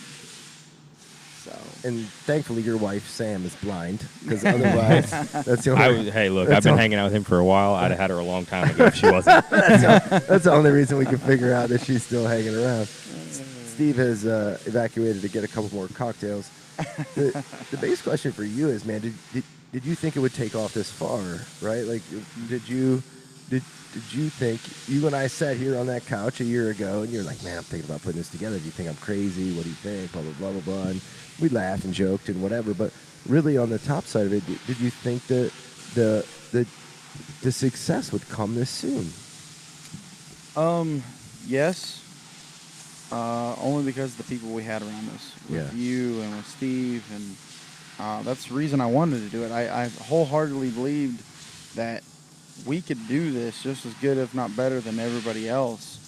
And thankfully, your wife Sam is blind, because otherwise, that's the only. Hey, look, I've been hanging out with him for a while. I'd have had her a long time ago if she wasn't. That's the only reason we can figure out that she's still hanging around. Steve has evacuated to get a couple more cocktails. The biggest question for you is, man, did you think it would take off this far? Right? Like, did you think, you and I sat here on that couch a year ago, and you're like, man, I'm thinking about putting this together. Do you think I'm crazy? What do you think? Blah, blah, blah, blah, blah. And we laughed and joked and whatever. But really, on the top side of it, did you think that the success would come this soon? Yes. Only because of the people we had around us. With you and with Steve. And that's the reason I wanted to do it. I wholeheartedly believed that we could do this just as good, if not better, than everybody else.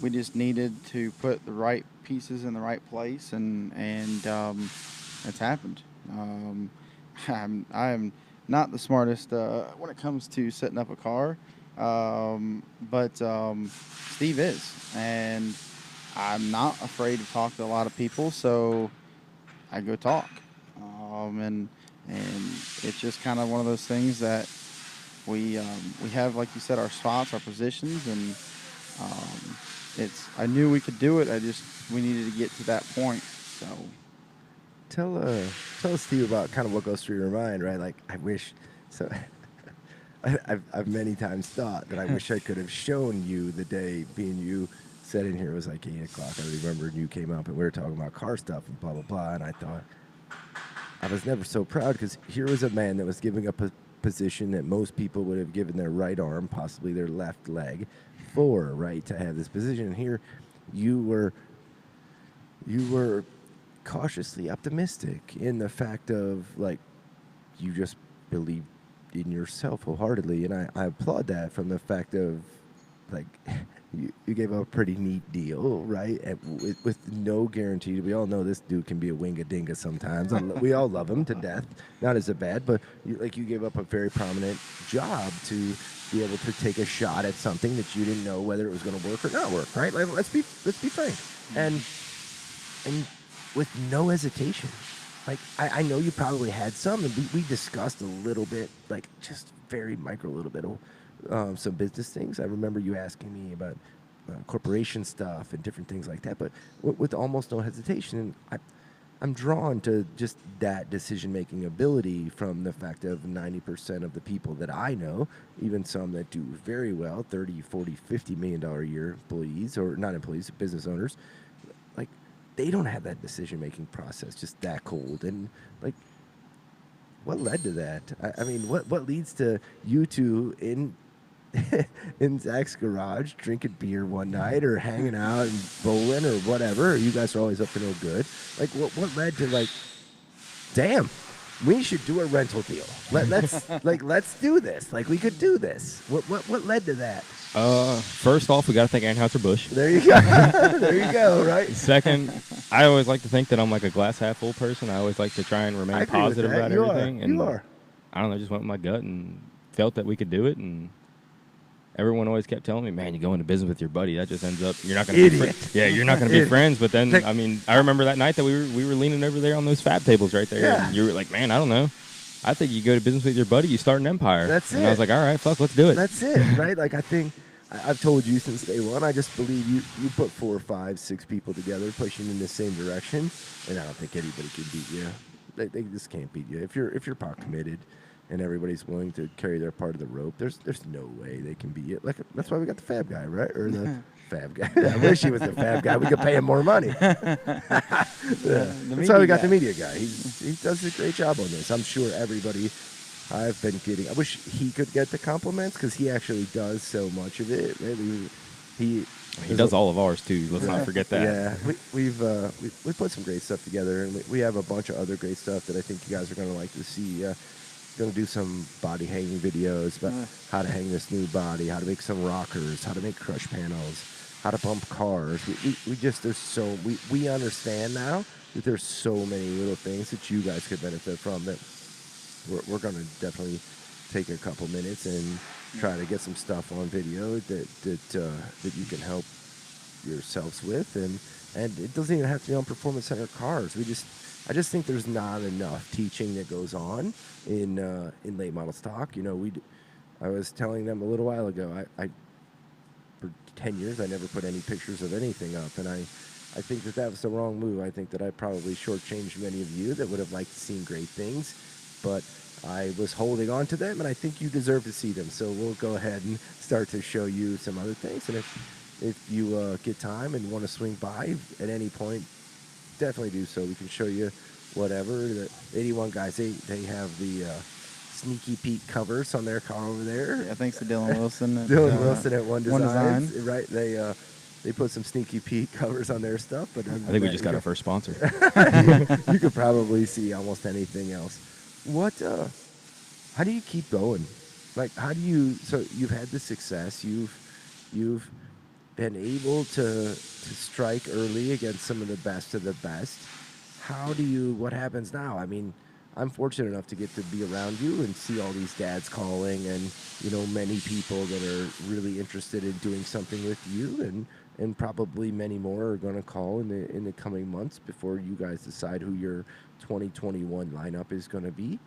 We just needed to put the right pieces in the right place, and it's happened. I am not the smartest when it comes to setting up a car, but Steve is, and I'm not afraid to talk to a lot of people, so I go talk, and it's just kind of one of those things that we have, like you said, our spots, our positions, and I knew we could do it. We needed to get to that point. So Tell us, Steve, about kind of what goes through your mind, right? Like, I wish, so I've many times thought that I wish I could have shown you the day being you sat in here. It was like 8 o'clock. I remember you came up and we were talking about car stuff and blah, blah, blah. And I thought, I was never so proud because here was a man that was giving up a position that most people would have given their right arm, possibly their left leg, for, right, to have this position. And here you were cautiously optimistic in the fact of, like, you just believed in yourself wholeheartedly, and I applaud that from the fact of, like, you gave up a pretty neat deal, right? And with no guarantee. We all know this dude can be a winga-dinga sometimes. We all love him to death. Not as a bad, but you gave up a very prominent job to be able to take a shot at something that you didn't know whether it was going to work or not work, right? Like, let's be frank. And with no hesitation. Like, I know you probably had some, and we discussed a little bit, like, just very micro little bit of some business things. I remember you asking me about corporation stuff and different things like that, but with almost no hesitation. And I'm drawn to just that decision-making ability from the fact of 90% of the people that I know, even some that do very well, 30, 40, $50 million a year employees, or not employees, business owners, like, they don't have that decision-making process just that cold. And, like, what led to that? I mean, what leads to you two in Zach's garage drinking beer one night or hanging out and bowling or whatever? You guys are always up to no good. Like, what led to, like, damn, we should do a rental deal. Let's do this. Like, we could do this. What led to that? First off, we got to thank Anheuser-Busch. There you go. There you go, right? Second, I always like to think that I'm like a glass half full person. I always like to try and remain positive about everything. You are. I don't know, just went with my gut and felt that we could do it. And everyone always kept telling me, man, you go into business with your buddy. That just ends up, you're not going to be friends. Yeah, you're not going to be friends. But then, I mean, I remember that night that we were leaning over there on those fab tables right there. Yeah. And you were like, man, I don't know. I think you go to business with your buddy, you start an empire. That's it. And I was like, all right, fuck, let's do it. That's it, right? Like, I think I've told you since day one, I just believe you put 4, 5, 6 people together pushing in the same direction, and I don't think anybody can beat you. They just can't beat you. If you're pot committed and everybody's willing to carry their part of the rope, there's no way they can beat you. Like, that's why we got the fab guy, right? Or the fab guy. I wish he was the fab guy. We could pay him more money. That's why we got the media guy. He does a great job on this. I'm sure everybody I've been getting. I wish he could get the compliments because he actually does so much of it. Right? He does all of ours too. Let's not forget that. Yeah, we put some great stuff together, and we have a bunch of other great stuff that I think you guys are going to like to see. Going to do some body hanging videos about how to hang this new body, how to make some rockers, how to make crush panels, how to bump cars. We understand now that there's so many little things that you guys could benefit from that we're going to definitely take a couple minutes and try to get some stuff on video that you can help yourselves with, and it doesn't even have to be on Performance Center cars. I just think there's not enough teaching that goes on in late model stock. You know, I was telling them a little while ago, I for 10 years I never put any pictures of anything up, and I think that was the wrong move. I think that I probably shortchanged many of you that would have liked to see great things, but I was holding on to them, and I think you deserve to see them. So we'll go ahead and start to show you some other things, and if you get time and want to swing by at any point, definitely do so. We can show you whatever. The 81 guys, they have the Sneaky Pete covers on their car over there. Yeah, thanks to Dylan Wilson. Dylan Wilson at One Design. Right, they put some Sneaky Pete covers on their stuff. But I think we just got our first sponsor. You could probably see almost anything else. How do you keep going? Like, so you've had the success, you've been able to strike early against some of the best of the best. What happens now? I mean, I'm fortunate enough to get to be around you and see all these dads calling, and, you know, many people that are really interested in doing something with you, and probably many more are going to call in the coming months before you guys decide who your 2021 lineup is going to be.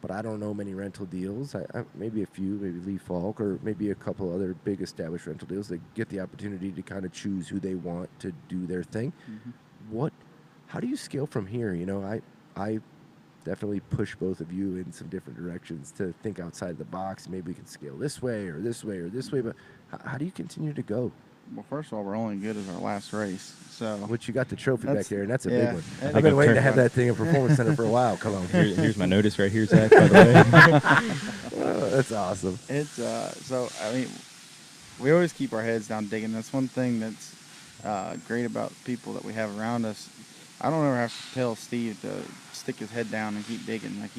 but I don't know many rental deals. Maybe a few, maybe Lee Falk, or maybe a couple other big established rental deals that get the opportunity to kind of choose who they want to do their thing. How do you scale from here? You know, I definitely push both of you in some different directions to think outside the box. Maybe we can scale this way or this way or this way, but how do you continue to go? Well, first of all, we're only good as our last race. So, Which you got the trophy back there, and that's a yeah, big one. I I've been waiting to turned have that thing in Performance Center for a while. Come on. Here's my notice right here, Zach, by the way. Oh, that's awesome. it's so I mean, we always keep our heads down digging. That's one thing that's great about people that we have around us. I don't ever have to tell Steve to stick his head down and keep digging. Like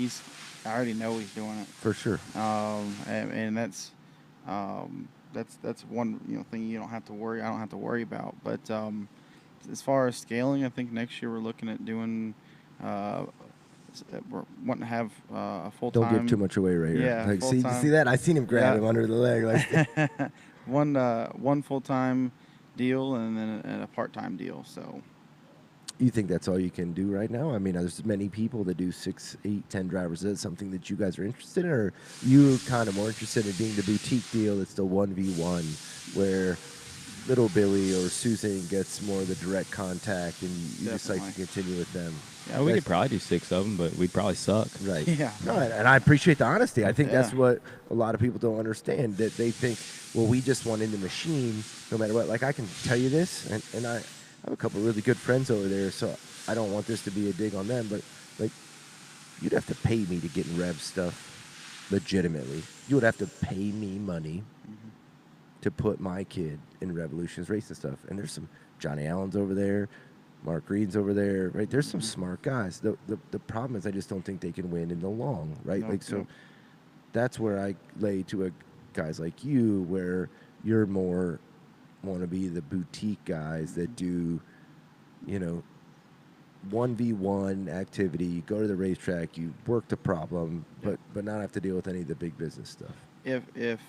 I already know he's doing it. For sure. And that's one thing you don't have to worry. I don't have to worry about. But as far as scaling, I think next year we're looking at doing. We're wanting to have a full-time. Don't give too much away right here. Yeah, Like, see full-time. that? I seen him grab him under the leg. Like, one full-time deal and then a part-time deal. So. you think that's all you can do right now? I mean, there's many people that do 6, 8, 10 drivers. Is that something that you guys are interested in, or you kind of more interested in being the boutique deal that's the 1v1 where little Billy or Susan gets more of the direct contact and you just like to continue with them? Yeah, we could probably do 6 of them, but we'd probably suck. Right. Yeah. No, and I appreciate the honesty. I think that's Yeah. what a lot of people don't understand, that they think, well, we just want in the machine no matter what. Like, I can tell you this, and I have a couple of really good friends over there, so I don't want this to be a dig on them, but, like, you'd have to pay me to get in Rev stuff legitimately. You would have to pay me money to put my kid in Revolutions racing stuff. And there's some Johnny Allen's over there, Mark Green's over there, right? There's some smart guys. The problem is I just don't think they can win in the long, right? No, like, so no. that's where I lay to guys like you, where you're more want to be the boutique guys that do, 1v1 activity, go to the racetrack, you work the problem, but not have to deal with any of the big business stuff. If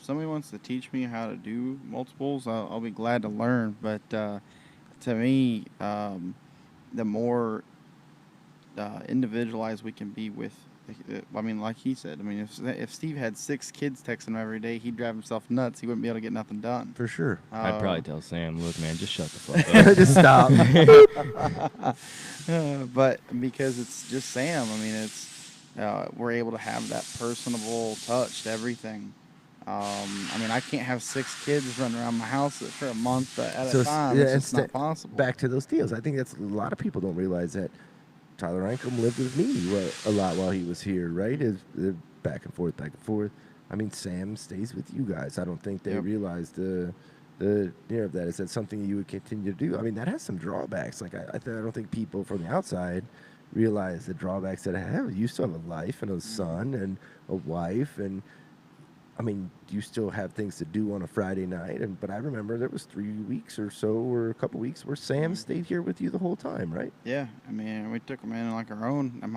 somebody wants to teach me how to do multiples, I'll be glad to learn. But to me, the more individualized we can be with, I mean, like he said, I mean, if Steve had 6 kids texting him every day, he'd drive himself nuts. He wouldn't be able to get nothing done. For sure. I'd probably tell Sam, look, man, just shut the fuck up. Just stop. But because it's just Sam, I mean, it's we're able to have that personable touch to everything. I mean, I can't have 6 kids running around my house for a month at a time. It's just not possible. Back to those deals. I think that's a lot of people don't realize that Tyler Rankum lived with me a lot while he was here, right? Back and forth, back and forth. I mean, Sam stays with you guys. I don't think they realize the of that. Is that something you would continue to do? I mean, that has some drawbacks. Like, I don't think people from the outside realize the drawbacks that I have. You still have a life and a son and a wife, and I mean, you still have things to do on a Friday night. But I remember there was 3 weeks or so, or a couple weeks, where Sam stayed here with you the whole time, right? Yeah, I mean, we took him in like our own. And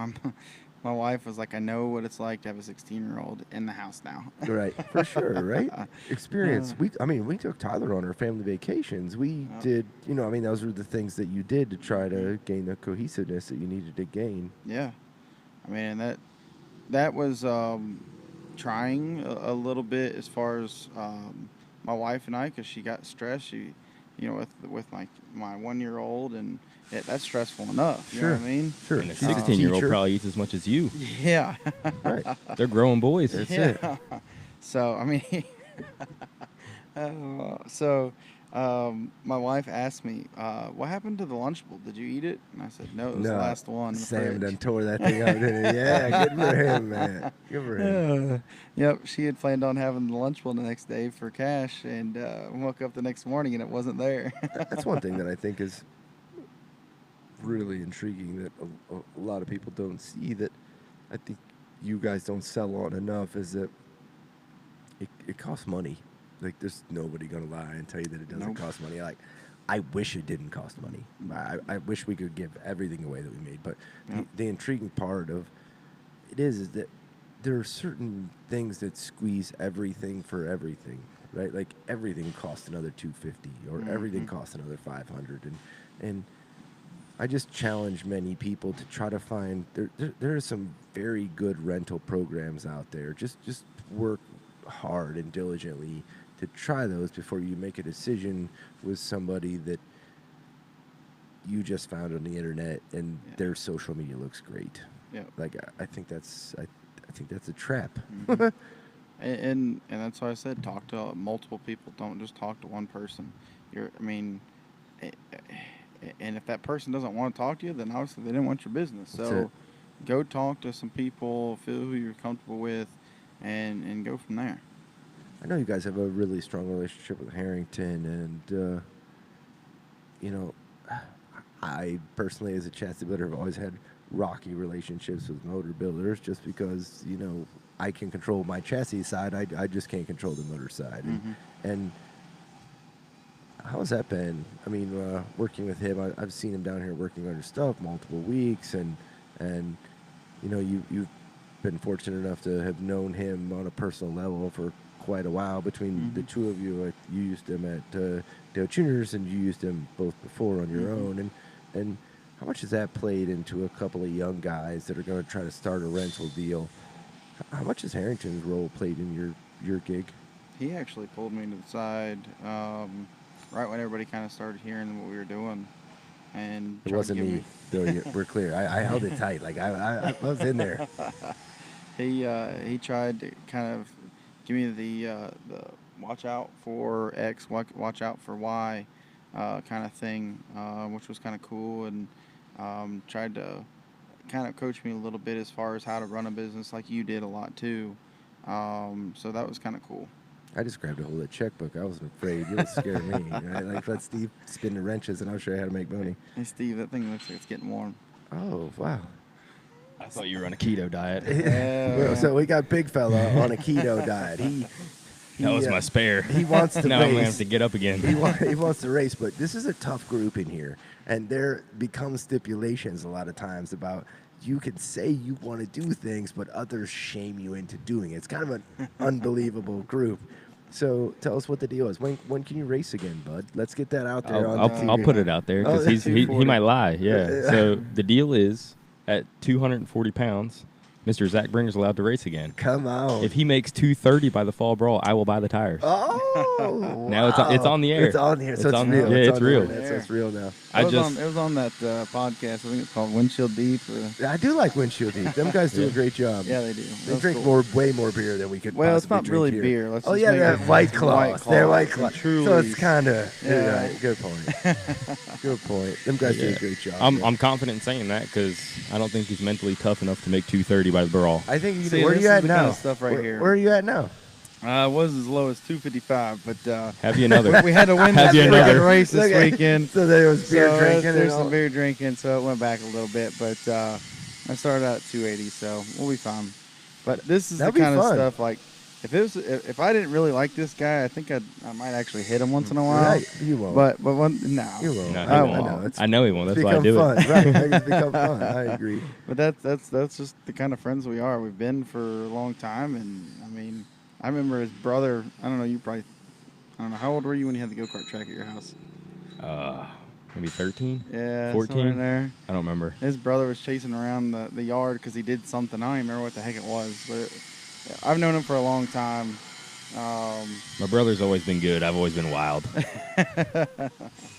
my wife was like, I know what it's like to have a 16-year-old in the house now. Right, for sure, right? Experience. We took Tyler on our family vacations. We did, those were the things that you did to try to gain the cohesiveness that you needed to gain. Yeah, I mean, that was trying a little bit as far as my wife and I, because she got stressed. She, with my 1-year-old, and that's stressful enough. You know what I mean? Sure. And the She's a 16-year-old teacher. probably eats as much as you. Yeah. Right. They're growing boys. That's Yeah. it. So I mean, my wife asked me, "What happened to the Lunchable? Did you eat it?" And I said, "No, it was the last one." In the Sam fridge." done tore that thing up, didn't he? Yeah, good for him, man. Good for him. Yep, she had planned on having the Lunchable the next day for cash, and woke up the next morning and it wasn't there. That's one thing that I think is really intriguing that a lot of people don't see, that I think you guys don't sell on enough, is that it costs money. Like, there's nobody gonna lie and tell you that it doesn't cost money. Like, I wish it didn't cost money. I wish we could give everything away that we made. But the intriguing part of it is that there are certain things that squeeze everything for everything, right? Like, everything costs another $250, or everything costs another $500, and I just challenge many people to try to find there are some very good rental programs out there. Just work hard and diligently to try those before you make a decision with somebody that you just found on the internet and their social media looks great. Yeah. Like I think that's a trap. Mm-hmm. and that's why I said talk to multiple people. Don't just talk to one person. And if that person doesn't want to talk to you, then obviously they didn't want your business. So go talk to some people, feel who you're comfortable with, and go from there. I know you guys have a really strong relationship with Harrington, and I personally, as a chassis builder, have always had rocky relationships with motor builders, just because I can control my chassis side. I just can't control the motor side. Mm-hmm. And how has that been? I mean, working with him, I've seen him down here working on your stuff multiple weeks, and you've been fortunate enough to have known him on a personal level for quite a while. Between the two of you, you used him at Dale Juniors, and you used him both before on your own. And how much has that played into a couple of young guys that are going to try to start a rental deal? How much has Harrington's role played in your gig? He actually pulled me to the side right when everybody kind of started hearing what we were doing. And it wasn't me, though. We're clear. I held it tight. Like I was in there. He tried to kind of give me the watch out for X, watch out for Y kind of thing, which was kind of cool, and tried to kind of coach me a little bit as far as how to run a business, like you did a lot too. So that was kind of cool. I just grabbed a hold of the checkbook. I wasn't afraid. You would scare me. Right? Like, let Steve spin the wrenches, and I'll show you how to make money. Hey, Steve, that thing looks like it's getting warm. Oh, wow. I thought you were on a keto diet. So we got Big Fella on a keto diet. That was my spare. He wants to now race. I'm going to have to get up again. He wants to race, but this is a tough group in here. And there become stipulations a lot of times about you can say you want to do things, but others shame you into doing it. It's kind of an unbelievable group. So tell us what the deal is. When can you race again, bud? Let's get that out there. I'll put it out there because he might lie. Yeah. So the deal is at 240 pounds, Mr. Zach Bringer's allowed to race again. Come on. If he makes 230 by the fall brawl, I will buy the tires. Oh, now it's on the air. It's on here. So it's real. Yeah, it's real. So it's real now. It was on that podcast. I think it's called Windshield Deep. I do like Windshield Deep. Them guys do a great job. Yeah, they do. They drink way more beer than we could. Well, it's not really here. beer. Let's White Claws. They're White Claws. Truly. So it's kind of right. Good point. Good point. Them guys do a great job. I'm confident in saying that because I don't think he's mentally tough enough to make 230 by the brawl. I think. Where are you at now? Kind of stuff right here. Where are you at now? I was as low as 255, but have you another? we had to win this freaking race this weekend. So there was beer drinking. There's some beer drinking, so it went back a little bit. But I started out at 280, so we'll be fine. But this is the kind of stuff like if I didn't really like this guy, I think I might actually hit him once in a while. Right, you won't. But you won't. I know he won't. That's why I do fun. it. Right, it's become fun. I agree. But that's just the kind of friends we are. We've been for a long time, and I mean, I remember his brother. I don't know. How old were you when you had the go-kart track at your house? Maybe 13. Yeah, 14. somewhere in there. I don't remember. His brother was chasing around the yard because he did something. I don't even remember what the heck it was, but I've known him for a long time. My brother's always been good. I've always been wild.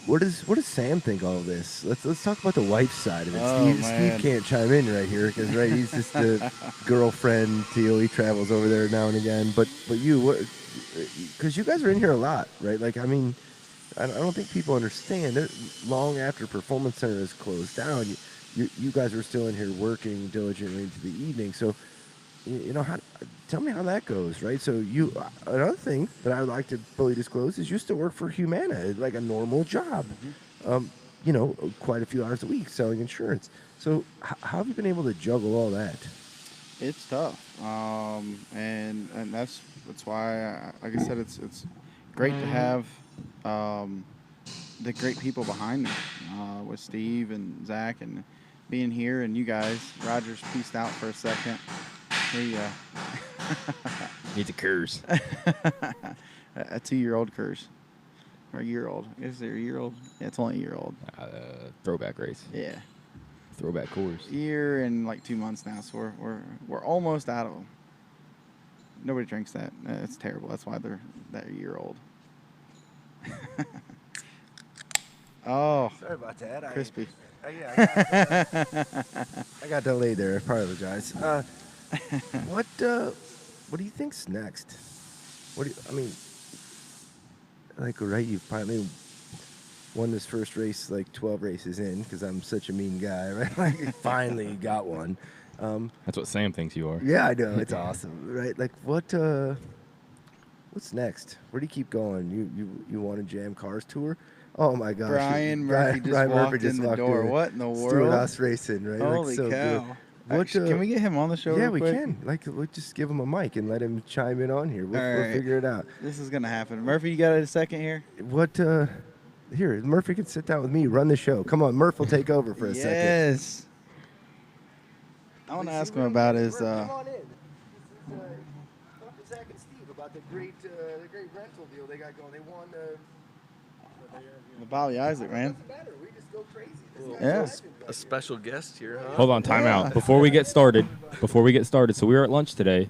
What does Sam think of all this? Let's talk about the wife side of it. Oh, Steve can't chime in right here because he's just a girlfriend deal. He travels over there now and again. But you, because you guys are in here a lot, right? Like, I mean, I don't think people understand it. Long after Performance Center is closed down, you guys are still in here working diligently into the evening. So, tell me how that goes, right? So another thing that I would like to fully disclose is you still work for Humana, like a normal job. Quite a few hours a week selling insurance. So how have you been able to juggle all that? It's tough, and that's why, like I said, it's great to have the great people behind me with Steve and Zach and being here, and you guys. Roger's peaced out for a second. Here you go. Needs a curse. A 2-year-old curse. Or a year old? Is there a year old? Yeah, it's only a year old. Throwback race. Yeah. Throwback course. Year and like 2 months now, so we're almost out of them. Nobody drinks that. It's terrible. That's why they're that year old. Oh, Sorry about that. crispy. I got delayed there. I apologize. What do you think's next? Right? You finally won this first race like 12 races in because I'm such a mean guy, right? Like, you finally got one. That's what Sam thinks you are. Yeah, I know. It's awesome, right? Like, what's next? Where do you keep going? You want a Jam Cars tour? Oh my gosh! Brian Murphy Brian Murphy walked in the door. What in the world? Stewart-Haas Racing, right? Holy so cow! Good. Can we get him on the show? Yeah, real we quick? can. Like, we'll just give him a mic and let him chime in on here. We'll right. figure it out. This is gonna happen. Murphy, you got a second here? Here, Murphy can sit down with me. Run the show. Come on, Murph will take over for a second. Yes. I want to ask him about his. Come on in. Talk to Zach and Steve about the great rental deal they got going. They won the Bobby Isaac, man. Doesn't matter. We just go crazy. Yeah. A special guest here, huh? Hold on, time out. Before we get started, so we were at lunch today,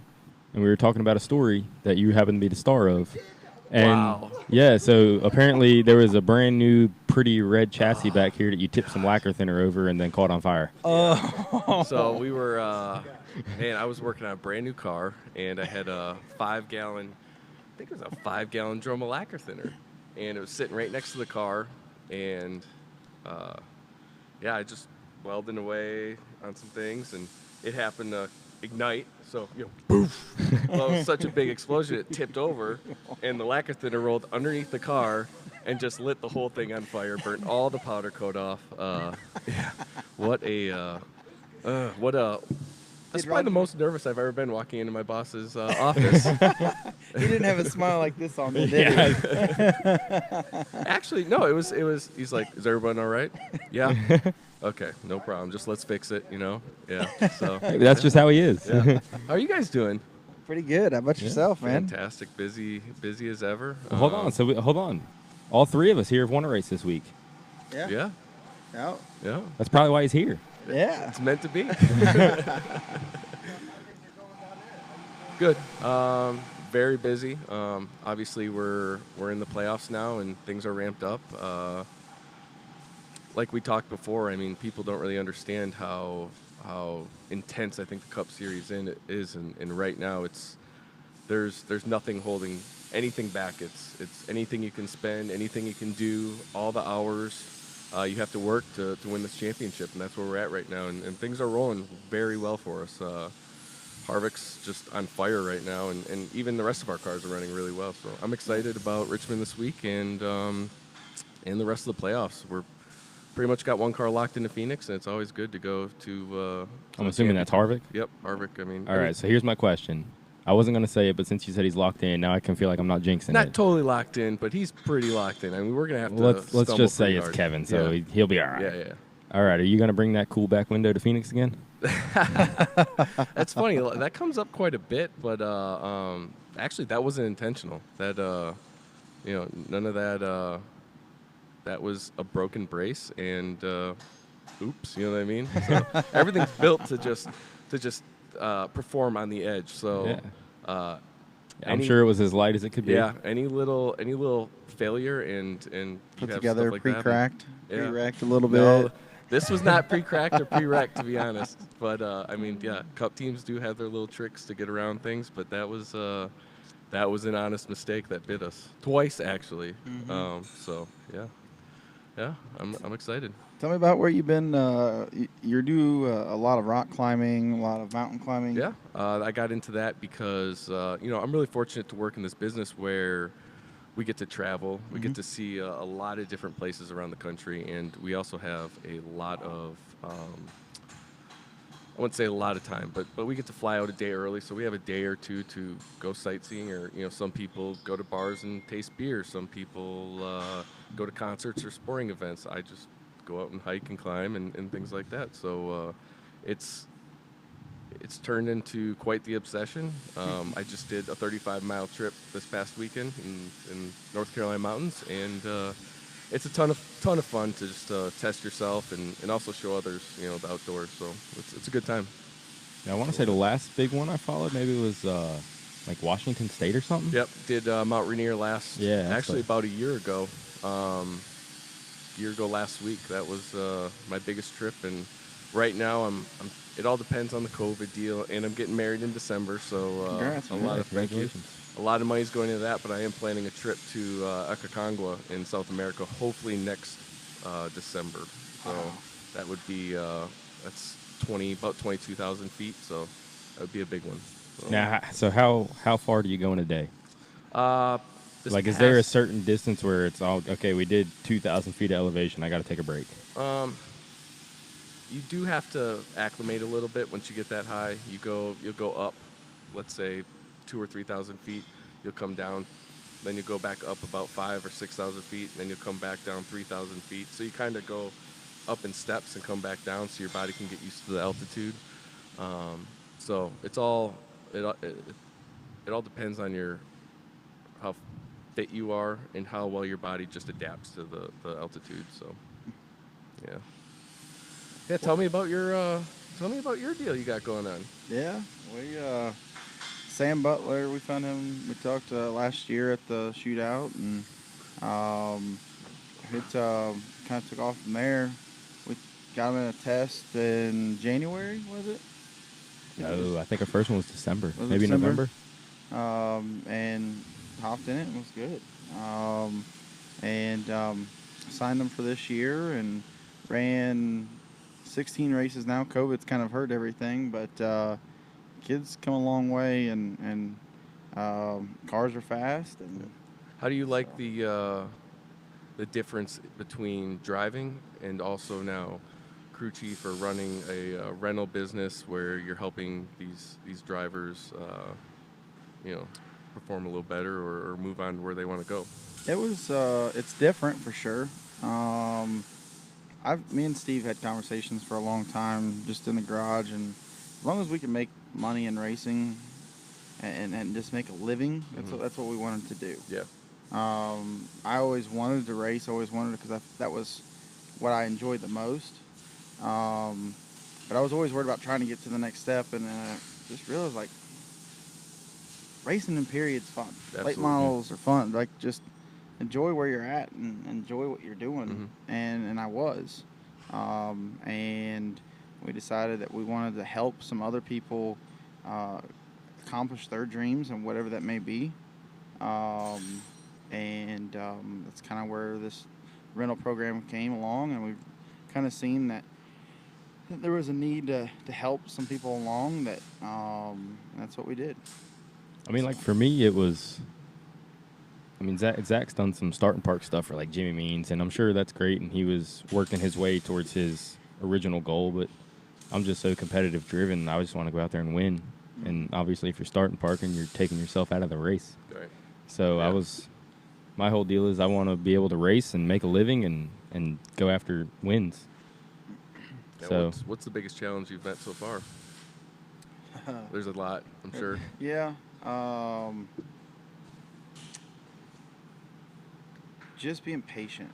and we were talking about a story that you happen to be the star of. And Wow. yeah, so apparently there was a brand new, pretty red chassis back here that you tipped some lacquer thinner over and then caught on fire. Oh. So we were, I was working on a brand new car, and I had a 5-gallon, I think it was a 5-gallon drum of lacquer thinner, and it was sitting right next to the car, and I just welding away on some things, and it happened to ignite. So, poof. Well, it was such a big explosion, it tipped over, and the lacquer thinner rolled underneath the car and just lit the whole thing on fire, burnt all the powder coat off. That's probably the most nervous I've ever been walking into my boss's office. He didn't have a smile like this on me, did he? Actually, no, it was, he's like, is everyone all right? Yeah. Okay, no problem. Just let's fix it, Yeah. So Maybe that's just how he is. yeah. How are you guys doing? Pretty good. How about yourself, man? Fantastic. Busy as ever. Hold on. Hold on. All three of us here have won a race this week. Yeah. Yeah. Yeah. Yeah. That's probably why he's here. Yeah. It's meant to be. Good. Very busy. Obviously, we're in the playoffs now, and things are ramped up. Like we talked before, I mean, people don't really understand how intense I think the Cup Series is, and right now there's nothing holding anything back. It's anything you can spend, anything you can do, all the hours you have to work to win this championship, and that's where we're at right now. And things are rolling very well for us. Harvick's just on fire right now, and even the rest of our cars are running really well. So I'm excited about Richmond this week and the rest of the playoffs. We're pretty much got one car locked into Phoenix, and it's always good to go to. I'm assuming that's Harvick? Yep, Harvick. I mean, All right, so here's my question. I wasn't going to say it, but since you said he's locked in, now I can feel like I'm not jinxing not it. totally locked in, but he's pretty locked in. I mean, we're going to have to Let's stumble just say pretty it's hard. Kevin, so Yeah. he'll be all right. Yeah. All right, are you going to bring that cool back window to Phoenix again? That's funny. That comes up quite a bit, but actually that wasn't intentional. That none of that. That was a broken brace, and oops, you know what I mean. So everything's built to just perform on the edge. So I'm sure it was as light as it could be. yeah, any little failure and Put you have together stuff like that. pre-cracked, Yeah. pre-wrecked a little bit. No, this was not pre-cracked or pre-wrecked, to be honest. But I mean, yeah, Cup teams do have their little tricks to get around things, but that was an honest mistake that bit us twice, actually. Mm-hmm. So yeah, I'm excited. Tell me about where you've been. You do a lot of rock climbing, a lot of mountain climbing. Yeah, I got into that because I'm really fortunate to work in this business where we get to travel, we get to see a lot of different places around the country, and we also have a lot of I wouldn't say a lot of time, but we get to fly out a day early, so we have a day or two to go sightseeing, or some people go to bars and taste beer, some people go to concerts or sporting events. I just go out and hike and climb and things like that. So it's it's turned into quite the obsession. I just did a 35-mile trip this past weekend in North Carolina mountains, and it's a ton of fun to just test yourself and also show others, the outdoors. So it's a good time. Yeah, I want to say the last big one I followed maybe was like Washington State or something. Yep, did Mount Rainier actually about a year ago. Last week. That was my biggest trip, and right now I'm it all depends on the COVID deal, and I'm getting married in December, so Congrats, man. Congratulations. A lot of money's going into that, but I am planning a trip to Aconcagua in South America, hopefully next December. So that would be that's about 22,000 feet, so that would be a big one. So, Now, so how far do you go in a day? this Is there a past- certain distance where it's all okay? We did 2,000 feet of elevation. I got to take a break. You do have to acclimate a little bit once you get that high. You'll go up, let's say 2,000 or 3,000 feet. You'll come down, then you go back up about 5,000 or 6,000 feet, and then you'll come back down 3,000 feet. So you kind of go up in steps and come back down, so your body can get used to the altitude. So it all depends on how fit you are and how well your body just adapts to the altitude. So yeah. Yeah, tell me about your deal you got going on. Yeah, we Sam Butler. We found him. We talked last year at the shootout, and it kind of took off from there. We got him in a test in January, was it? No, I think our first one was December, Was it maybe December? November. And hopped in it and was good. Signed him for this year and ran 16 races now. COVID's kind of hurt everything, but kids come a long way, and cars are fast. And How do you like the difference between driving and also now crew chief or running a rental business where you're helping these drivers, perform a little better or move on to where they want to go? it's different for sure. Me and Steve had conversations for a long time just in the garage, and as long as we can make money in racing and just make a living, that's what we wanted to do. Yeah. I always wanted to race, always wanted it because that was what I enjoyed the most. But I was always worried about trying to get to the next step, and just realized like racing in period's fun. Absolutely. Late models are fun. Like just enjoy where you're at and enjoy what you're doing. And I was. And we decided that we wanted to help some other people accomplish their dreams and whatever that may be. That's kind of where this rental program came along, and we've kind of seen that there was a need to help some people along, and that's what we did. I mean, like for me, it was. I mean, Zach's done some start and park stuff for like Jimmy Means, and I'm sure that's great, and he was working his way towards his original goal. But I'm just so competitive driven. I just want to go out there and win. And obviously, if you're starting parking, you're taking yourself out of the race. Right. So Yeah. my whole deal is I want to be able to race and make a living and go after wins. Yeah, So what's the biggest challenge you've met so far? There's a lot, I'm sure. Yeah. Just being patient,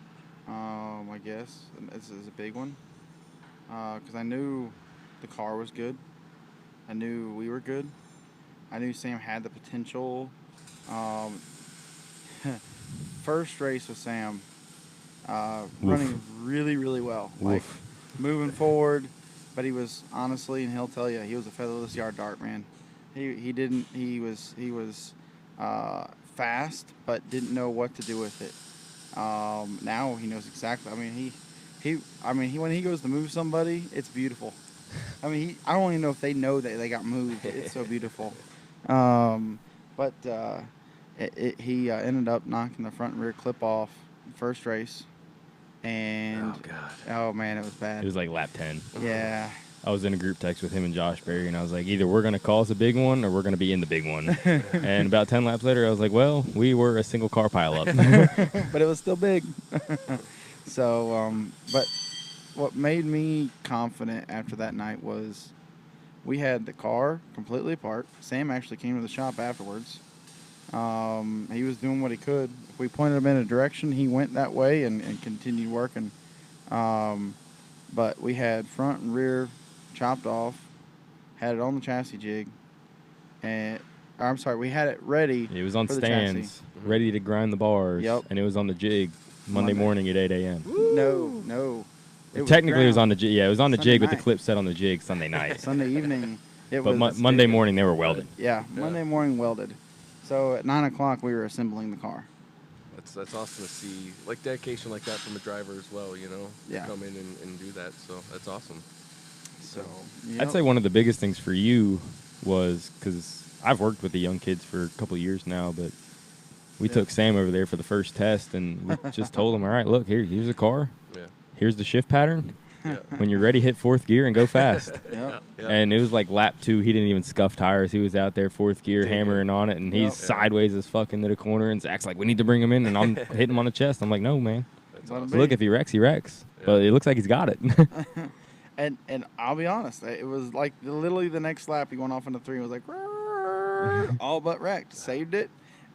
I guess, this is a big one. Because I knew the car was good. I knew we were good. I knew Sam had the potential. First race with Sam, running really, really well. Like moving forward, but he was honestly, and he'll tell you, he was a featherless yard dart, man. He was fast, but didn't know what to do with it. Now he knows exactly. I mean, when he goes to move somebody, it's beautiful. I mean, I don't even know if they know that they got moved. It's so beautiful. He ended up knocking the front and rear clip off first race, and oh man, it was bad. it was like lap 10. Yeah. I was in a group text with him and Josh Berry, and I was like, either we're going to cause a big one or we're going to be in the big one. And about 10 laps later, I was like, well, we were a single car pileup. But it was still big. So, but what made me confident after that night was we had the car completely apart. Sam actually came to the shop afterwards. He was doing what he could. If we pointed him in a direction, he went that way and continued working. But we had front and rear chopped off, had it on the chassis jig, and I'm sorry, we had it ready. It was on for the stands, chassis. ready to grind the bars. Yep. And it was on the jig Monday morning at 8 a.m. No. Technically, it was on the ground. jig. Yeah, it was on the Sunday jig with the night. clip set on the jig Sunday night. Sunday evening. It But was Monday morning, they were welded. Yeah, Monday morning welded. So at 9 o'clock, we were assembling the car. That's awesome to see, like dedication like that from a driver as well. You know, Yeah. to come in and do that. So that's awesome. So I'd say one of the biggest things for you was, because I've worked with the young kids for a couple of years now, but we took Sam over there for the first test, and we just told him, all right, look, here's a car. Yeah. Here's the shift pattern. Yeah. When you're ready, hit fourth gear and go fast. Yep. Yeah. And it was like lap 2. He didn't even scuff tires. He was out there fourth gear, hammering on it, and he's Yep. sideways as fuck into the corner. And Zach's like, we need to bring him in, and I'm hitting him on the chest. I'm like, no, man. That's Let him awesome. Look, if he wrecks, he wrecks. Yeah. But it looks like he's got it. And I'll be honest, it was like literally the next lap he went off into 3 and was like, "Rrrr," all but wrecked. Saved it,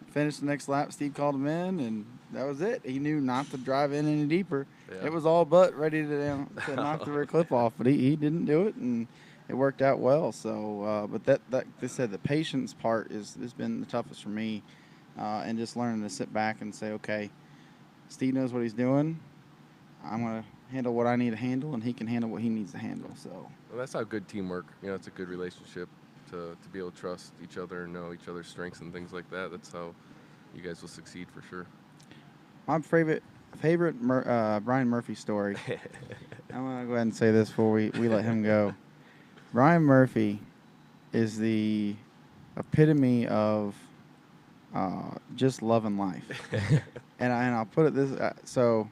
finished the next lap. Steve called him in, and that was it. He knew not to drive in any deeper. Yeah. It was all but ready to knock the rear clip off, but he didn't do it, and it worked out well. So, but that they said the patience part has been the toughest for me, and just learning to sit back and say, okay, Steve knows what he's doing. I'm gonna handle what I need to handle, and he can handle what he needs to handle. So Well, that's how good teamwork. You know, it's a good relationship to be able to trust each other and know each other's strengths and things like that. That's how you guys will succeed for sure. my favorite Brian Murphy story. I'm gonna go ahead and say this before we let him go. Brian Murphy is the epitome of just loving life, and I'll put it this: so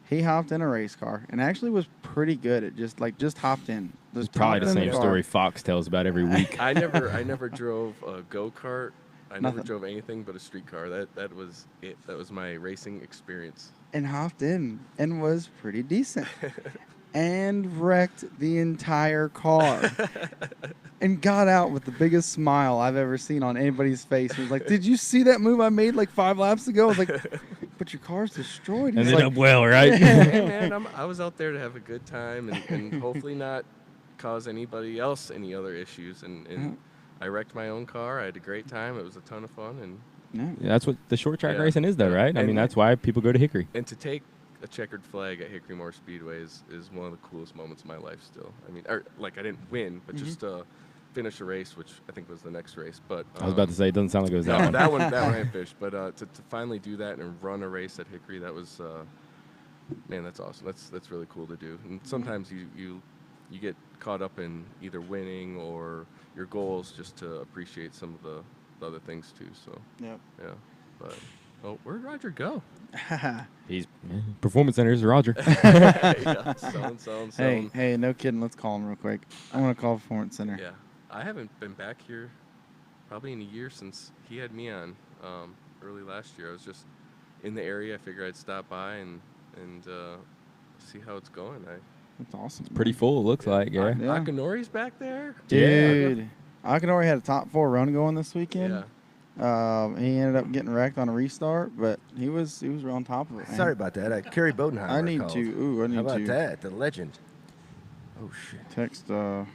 he hopped in a race car and actually was pretty good at just hopped in. It's Just probably hopped the in same car. story Fox tells about every week. I never drove a go-kart. I never Nothing. drove anything but a street car. That was it. That was my racing experience. And hopped in and was pretty decent. And wrecked the entire car. And got out with the biggest smile I've ever seen on anybody's face. He was like, "Did you see that move I made like 5 laps ago?" I was like, "But your car's destroyed." He's Ended like, up well, right? Hey man, I was out there to have a good time and hopefully not cause anybody else any other issues. And I wrecked my own car. I had a great time. It was a ton of fun. And yeah. That's what the short track Yeah. racing is, though, right? I And- mean, that's why people go to Hickory. And to take a checkered flag at Hickory Motor Speedway is one of the coolest moments of my life still. I mean, like I didn't win, but just to finish a race, which I think was the next race. But I was about to say, it doesn't sound like it was that no, one. that one I didn't finish. But to finally do that and run a race at Hickory, that was man, that's awesome. That's really cool to do. And sometimes you get caught up in either winning or your goals just to appreciate some of the other things too. So Yep. yeah, but where'd Roger go? He's Performance Center is Roger. Yeah, selling. Hey, no kidding. Let's call him real quick. I want to call Performance Center. Yeah, I haven't been back here probably in a year since he had me on early last year. I was just in the area. I figured I'd stop by and see how it's going. That's awesome. Pretty full, it looks like, yeah. Yeah. Akinori's back there. Dude, Akinori had a top 4 run going this weekend. Yeah. He ended up getting wrecked on a restart, but he was on top of it. Man. Sorry about that. Kerry Bodenheimer I need called. to. Ooh, I need How about to that? The legend. Oh shit. text. I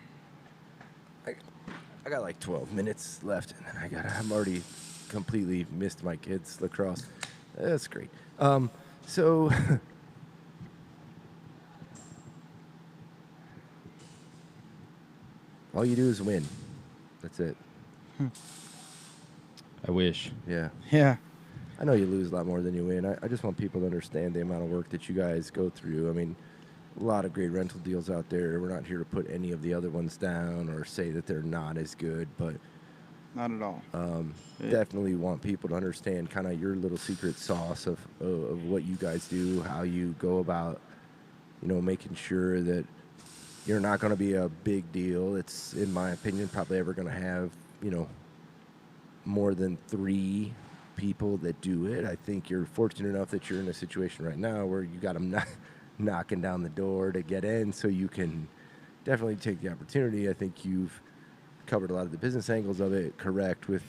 got like 12 minutes left, and then I'm already completely missed my kids' lacrosse. That's great. So all you do is win. That's it. I wish. Yeah. Yeah. I know you lose a lot more than you win. I just want people to understand the amount of work that you guys go through. I mean, a lot of great rental deals out there. We're not here to put any of the other ones down or say that they're not as good, but Not at all. Yeah. definitely want people to understand kind of your little secret sauce of what you guys do, how you go about, making sure that you're not going to be a big deal. It's, in my opinion, probably ever going to have, more than 3 people that do it. I think you're fortunate enough that you're in a situation right now where you got them knocking down the door to get in, so you can definitely take the opportunity. I think you've covered a lot of the business angles of it correct with,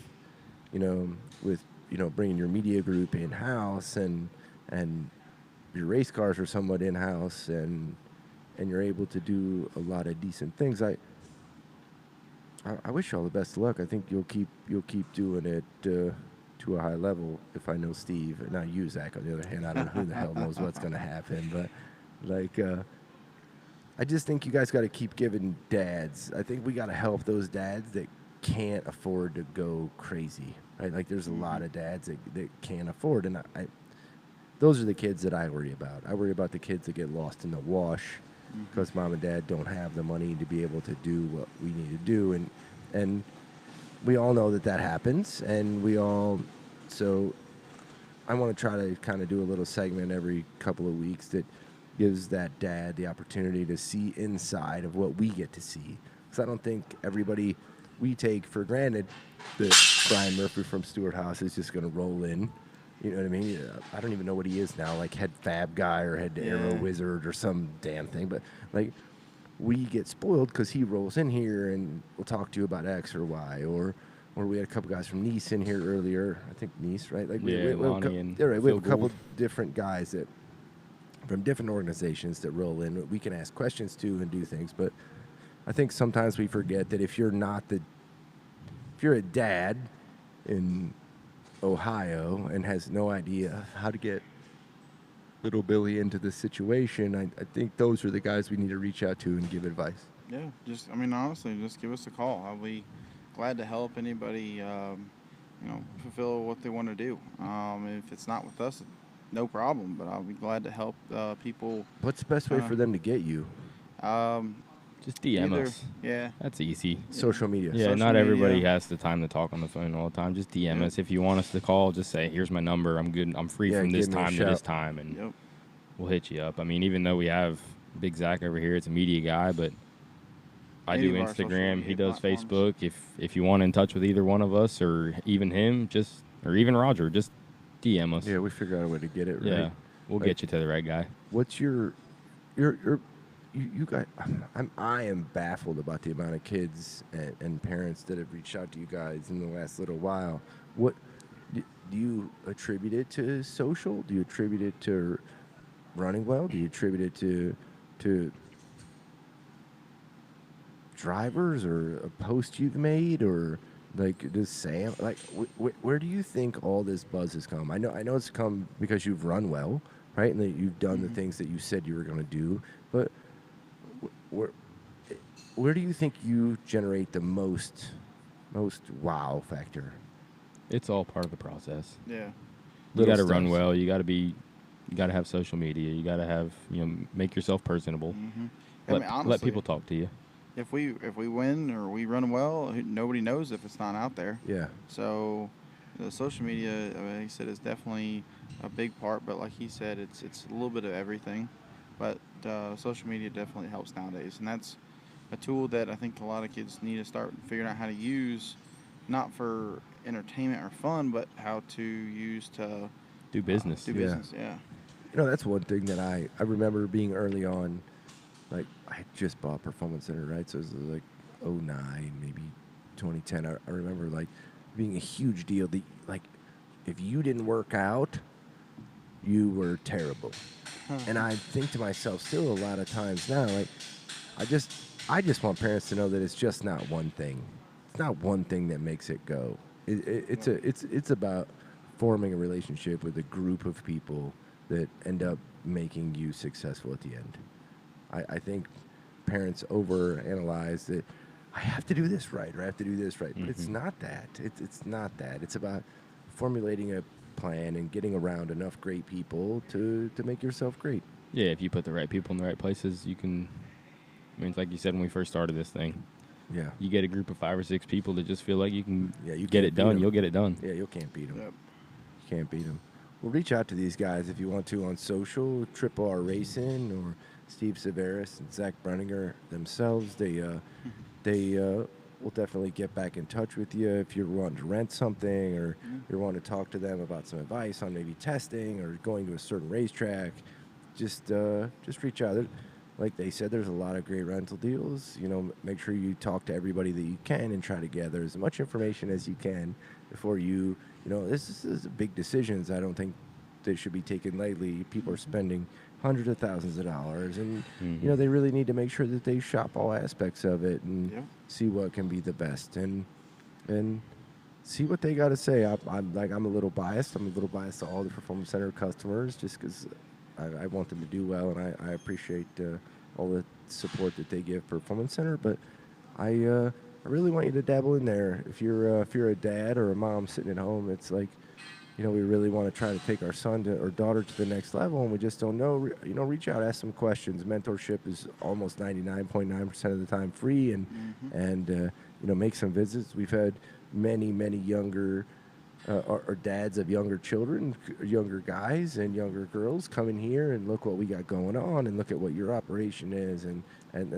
bringing your media group in house and your race cars are somewhat in house and you're able to do a lot of decent things. I wish you all the best of luck. I think you'll keep doing it to a high level. If I know Steve, not you, Zach. On the other hand, I don't know who the hell knows what's going to happen. But I just think you guys got to keep giving dads. I think we got to help those dads that can't afford to go crazy. Right? Like there's a lot of dads that can't afford, and those are the kids that I worry about. I worry about the kids that get lost in the wash because mom and dad don't have the money to be able to do what we need to do, and we all know that happens, and so I want to try to kind of do a little segment every couple of weeks that gives that dad the opportunity to see inside of what we get to see, because I don't think everybody, we take for granted that Brian Murphy from Stewart-Haas is just going to roll in. You know what I mean? I don't even know what he is now, like head fab guy or head aero wizard or some damn thing. But like, we get spoiled because he rolls in here and we'll talk to you about X or Y. Or we had a couple guys from Nice in here earlier. I think Nice, right? Like we have a couple different guys that from different organizations that roll in. We can ask questions to and do things. But I think sometimes we forget that if you're a dad in Ohio and has no idea how to get little Billy into the situation, I think those are the guys we need to reach out to and give advice. Yeah, honestly, just give us a call. I'll be glad to help anybody, fulfill what they want to do. If it's not with us, no problem, but I'll be glad to help people. What's the best way for them to get you? Just DM us. Yeah. That's easy. Social media. Yeah, Social not everybody media. has the time to talk on the phone all the time. Just DM us. If you want us to call, just say, here's my number. I'm good. I'm free from this give me a time to this shout. time, and we'll hit you up. I mean, even though we have Big Zach over here, it's a media guy, but I Any do of our social Instagram. media He does platforms. Facebook. If you want in touch with either one of us or even him, or even Roger, just DM us. Yeah, we figure out a way to get it right. Yeah, we'll get you to the right guy. What's you guys? I am baffled about the amount of kids and parents that have reached out to you guys in the last little while. What do you attribute it to? Social? Do you attribute it to running well? Do you attribute it to drivers or a post you've made, or like does Sam like where do you think all this buzz has come? I know it's come because you've run well, right, and that you've done the things that you said you were going to do, but where do you think you generate the most wow factor? It's all part of the process. Yeah. You got to Little run steps. well. You got to have social media. You got to have, make yourself personable. Mm-hmm. Let people talk to you. If we win or we run well, nobody knows if it's not out there. Yeah. So the social media, like he said, is definitely a big part. But like he said, it's a little bit of everything. But social media definitely helps nowadays, and that's a tool that I think a lot of kids need to start figuring out how to use, not for entertainment or fun, but how to use to Do business. do business. Yeah. That's one thing that I remember being early on. Like, I just bought Performance Center, right? So it was like 09, maybe 2010. I remember, like, being a huge deal. Like, if you didn't work out, you were terrible. And I think to myself still a lot of times now, like, I just want parents to know that it's just not one thing. It's not one thing that makes it go. It's about forming a relationship with a group of people that end up making you successful at the end. I think parents overanalyze that I have to do this right or I have to do this right. But it's not that. It's not that. It's about formulating a plan and getting around enough great people to make yourself great. Yeah, if you put the right people in the right places, you can. I mean, it's like you said when we first started this thing. Yeah. You get a group of 5 or 6 people that just feel like you can You get can't it beat done. 'em. You'll get it done. Yeah, you can't beat them. Yep. You can't beat them. Well, reach out to these guys if you want to on social, Triple R Racing or Steve Severus and Zach Brenninger themselves. They will definitely get back in touch with you if you're wanting to rent something or you're wanting to talk to them about some advice on maybe testing or going to a certain racetrack. Just reach out. like they said, there's a lot of great rental deals. Make sure you talk to everybody that you can and try to gather as much information as you can before this is big decisions. I don't think they should be taken lightly. People are spending hundreds of thousands of dollars, and they really need to make sure that they shop all aspects of it and see what can be the best and see what they got to say. I'm a little biased. I'm a little biased to all the Performance Center customers just because I want them to do well, and I appreciate all the support that they give Performance Center. But I really want you to dabble in there. If you're a dad or a mom sitting at home, it's like, we really want to try to take our son or daughter to the next level, and we just don't know. Reach out, ask some questions. Mentorship is almost 99.9% of the time free, and make some visits. We've had many younger or dads of younger children, younger guys and younger girls come in here and look what we got going on and look at what your operation is and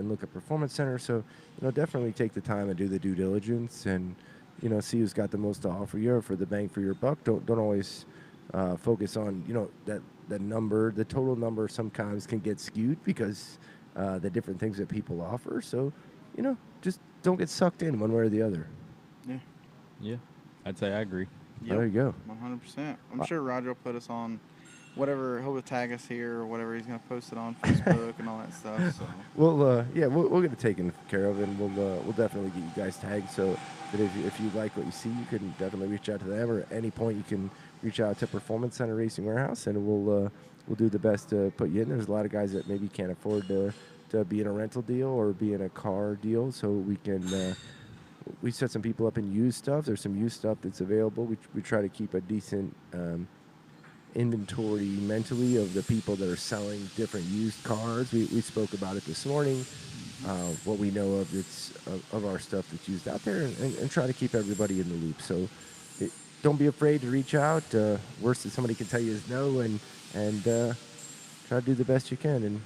look at Performance Center. So, definitely take the time and do the due diligence and, see who's got the most to offer you for the bang for your buck. Don't always focus on, that number. The total number sometimes can get skewed because the different things that people offer. So, just don't get sucked in one way or the other. Yeah, I'd say I agree. Yep. There you go. 100%. I'm sure Roger will put us on whatever. He'll tag us here or whatever. He's going to post it on Facebook and all that stuff. So We'll get it taken care of, and we'll definitely get you guys tagged so that if you like what you see, you can definitely reach out to them, or at any point you can reach out to Performance Center Racing Warehouse, and we'll do the best to put you in. There's a lot of guys that maybe can't afford to be in a rental deal or be in a car deal, so we can. We set some people up in used stuff. There's some used stuff that's available. We try to keep a decent inventory mentally of the people that are selling different used cars. We spoke about it this morning, what we know of our stuff that's used out there, and try to keep everybody in the loop. So don't be afraid to reach out. Worst that somebody can tell you is no, and try to do the best you can. And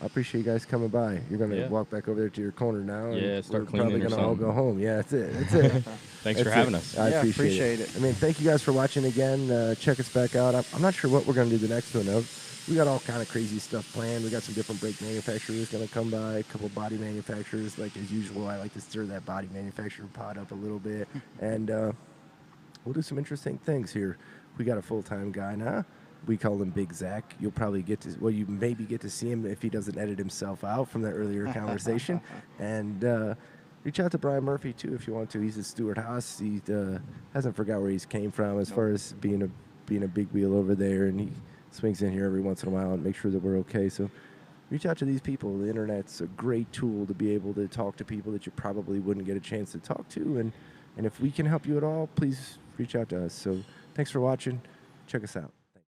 I appreciate you guys coming by. You're going to walk back over there to your corner now. And start we're cleaning probably or going to all something. go home. Yeah, that's it. That's it. Thanks for having us. I appreciate it. I mean, thank you guys for watching again. Check us back out. I'm not sure what we're going to do the next one of. We got all kind of crazy stuff planned. We got some different brake manufacturers going to come by, a couple body manufacturers. Like as usual, I like to stir that body manufacturer pot up a little bit. And we'll do some interesting things here. We got a full-time guy now. We call him Big Zach. You'll probably you maybe get to see him if he doesn't edit himself out from the earlier conversation. And reach out to Brian Murphy, too, if you want to. He's a Stewart-Haas. He hasn't forgot where he's came from as far as being a big wheel over there. And he swings in here every once in a while and make sure that we're okay. So reach out to these people. The Internet's a great tool to be able to talk to people that you probably wouldn't get a chance to talk to. And if we can help you at all, please reach out to us. So thanks for watching. Check us out.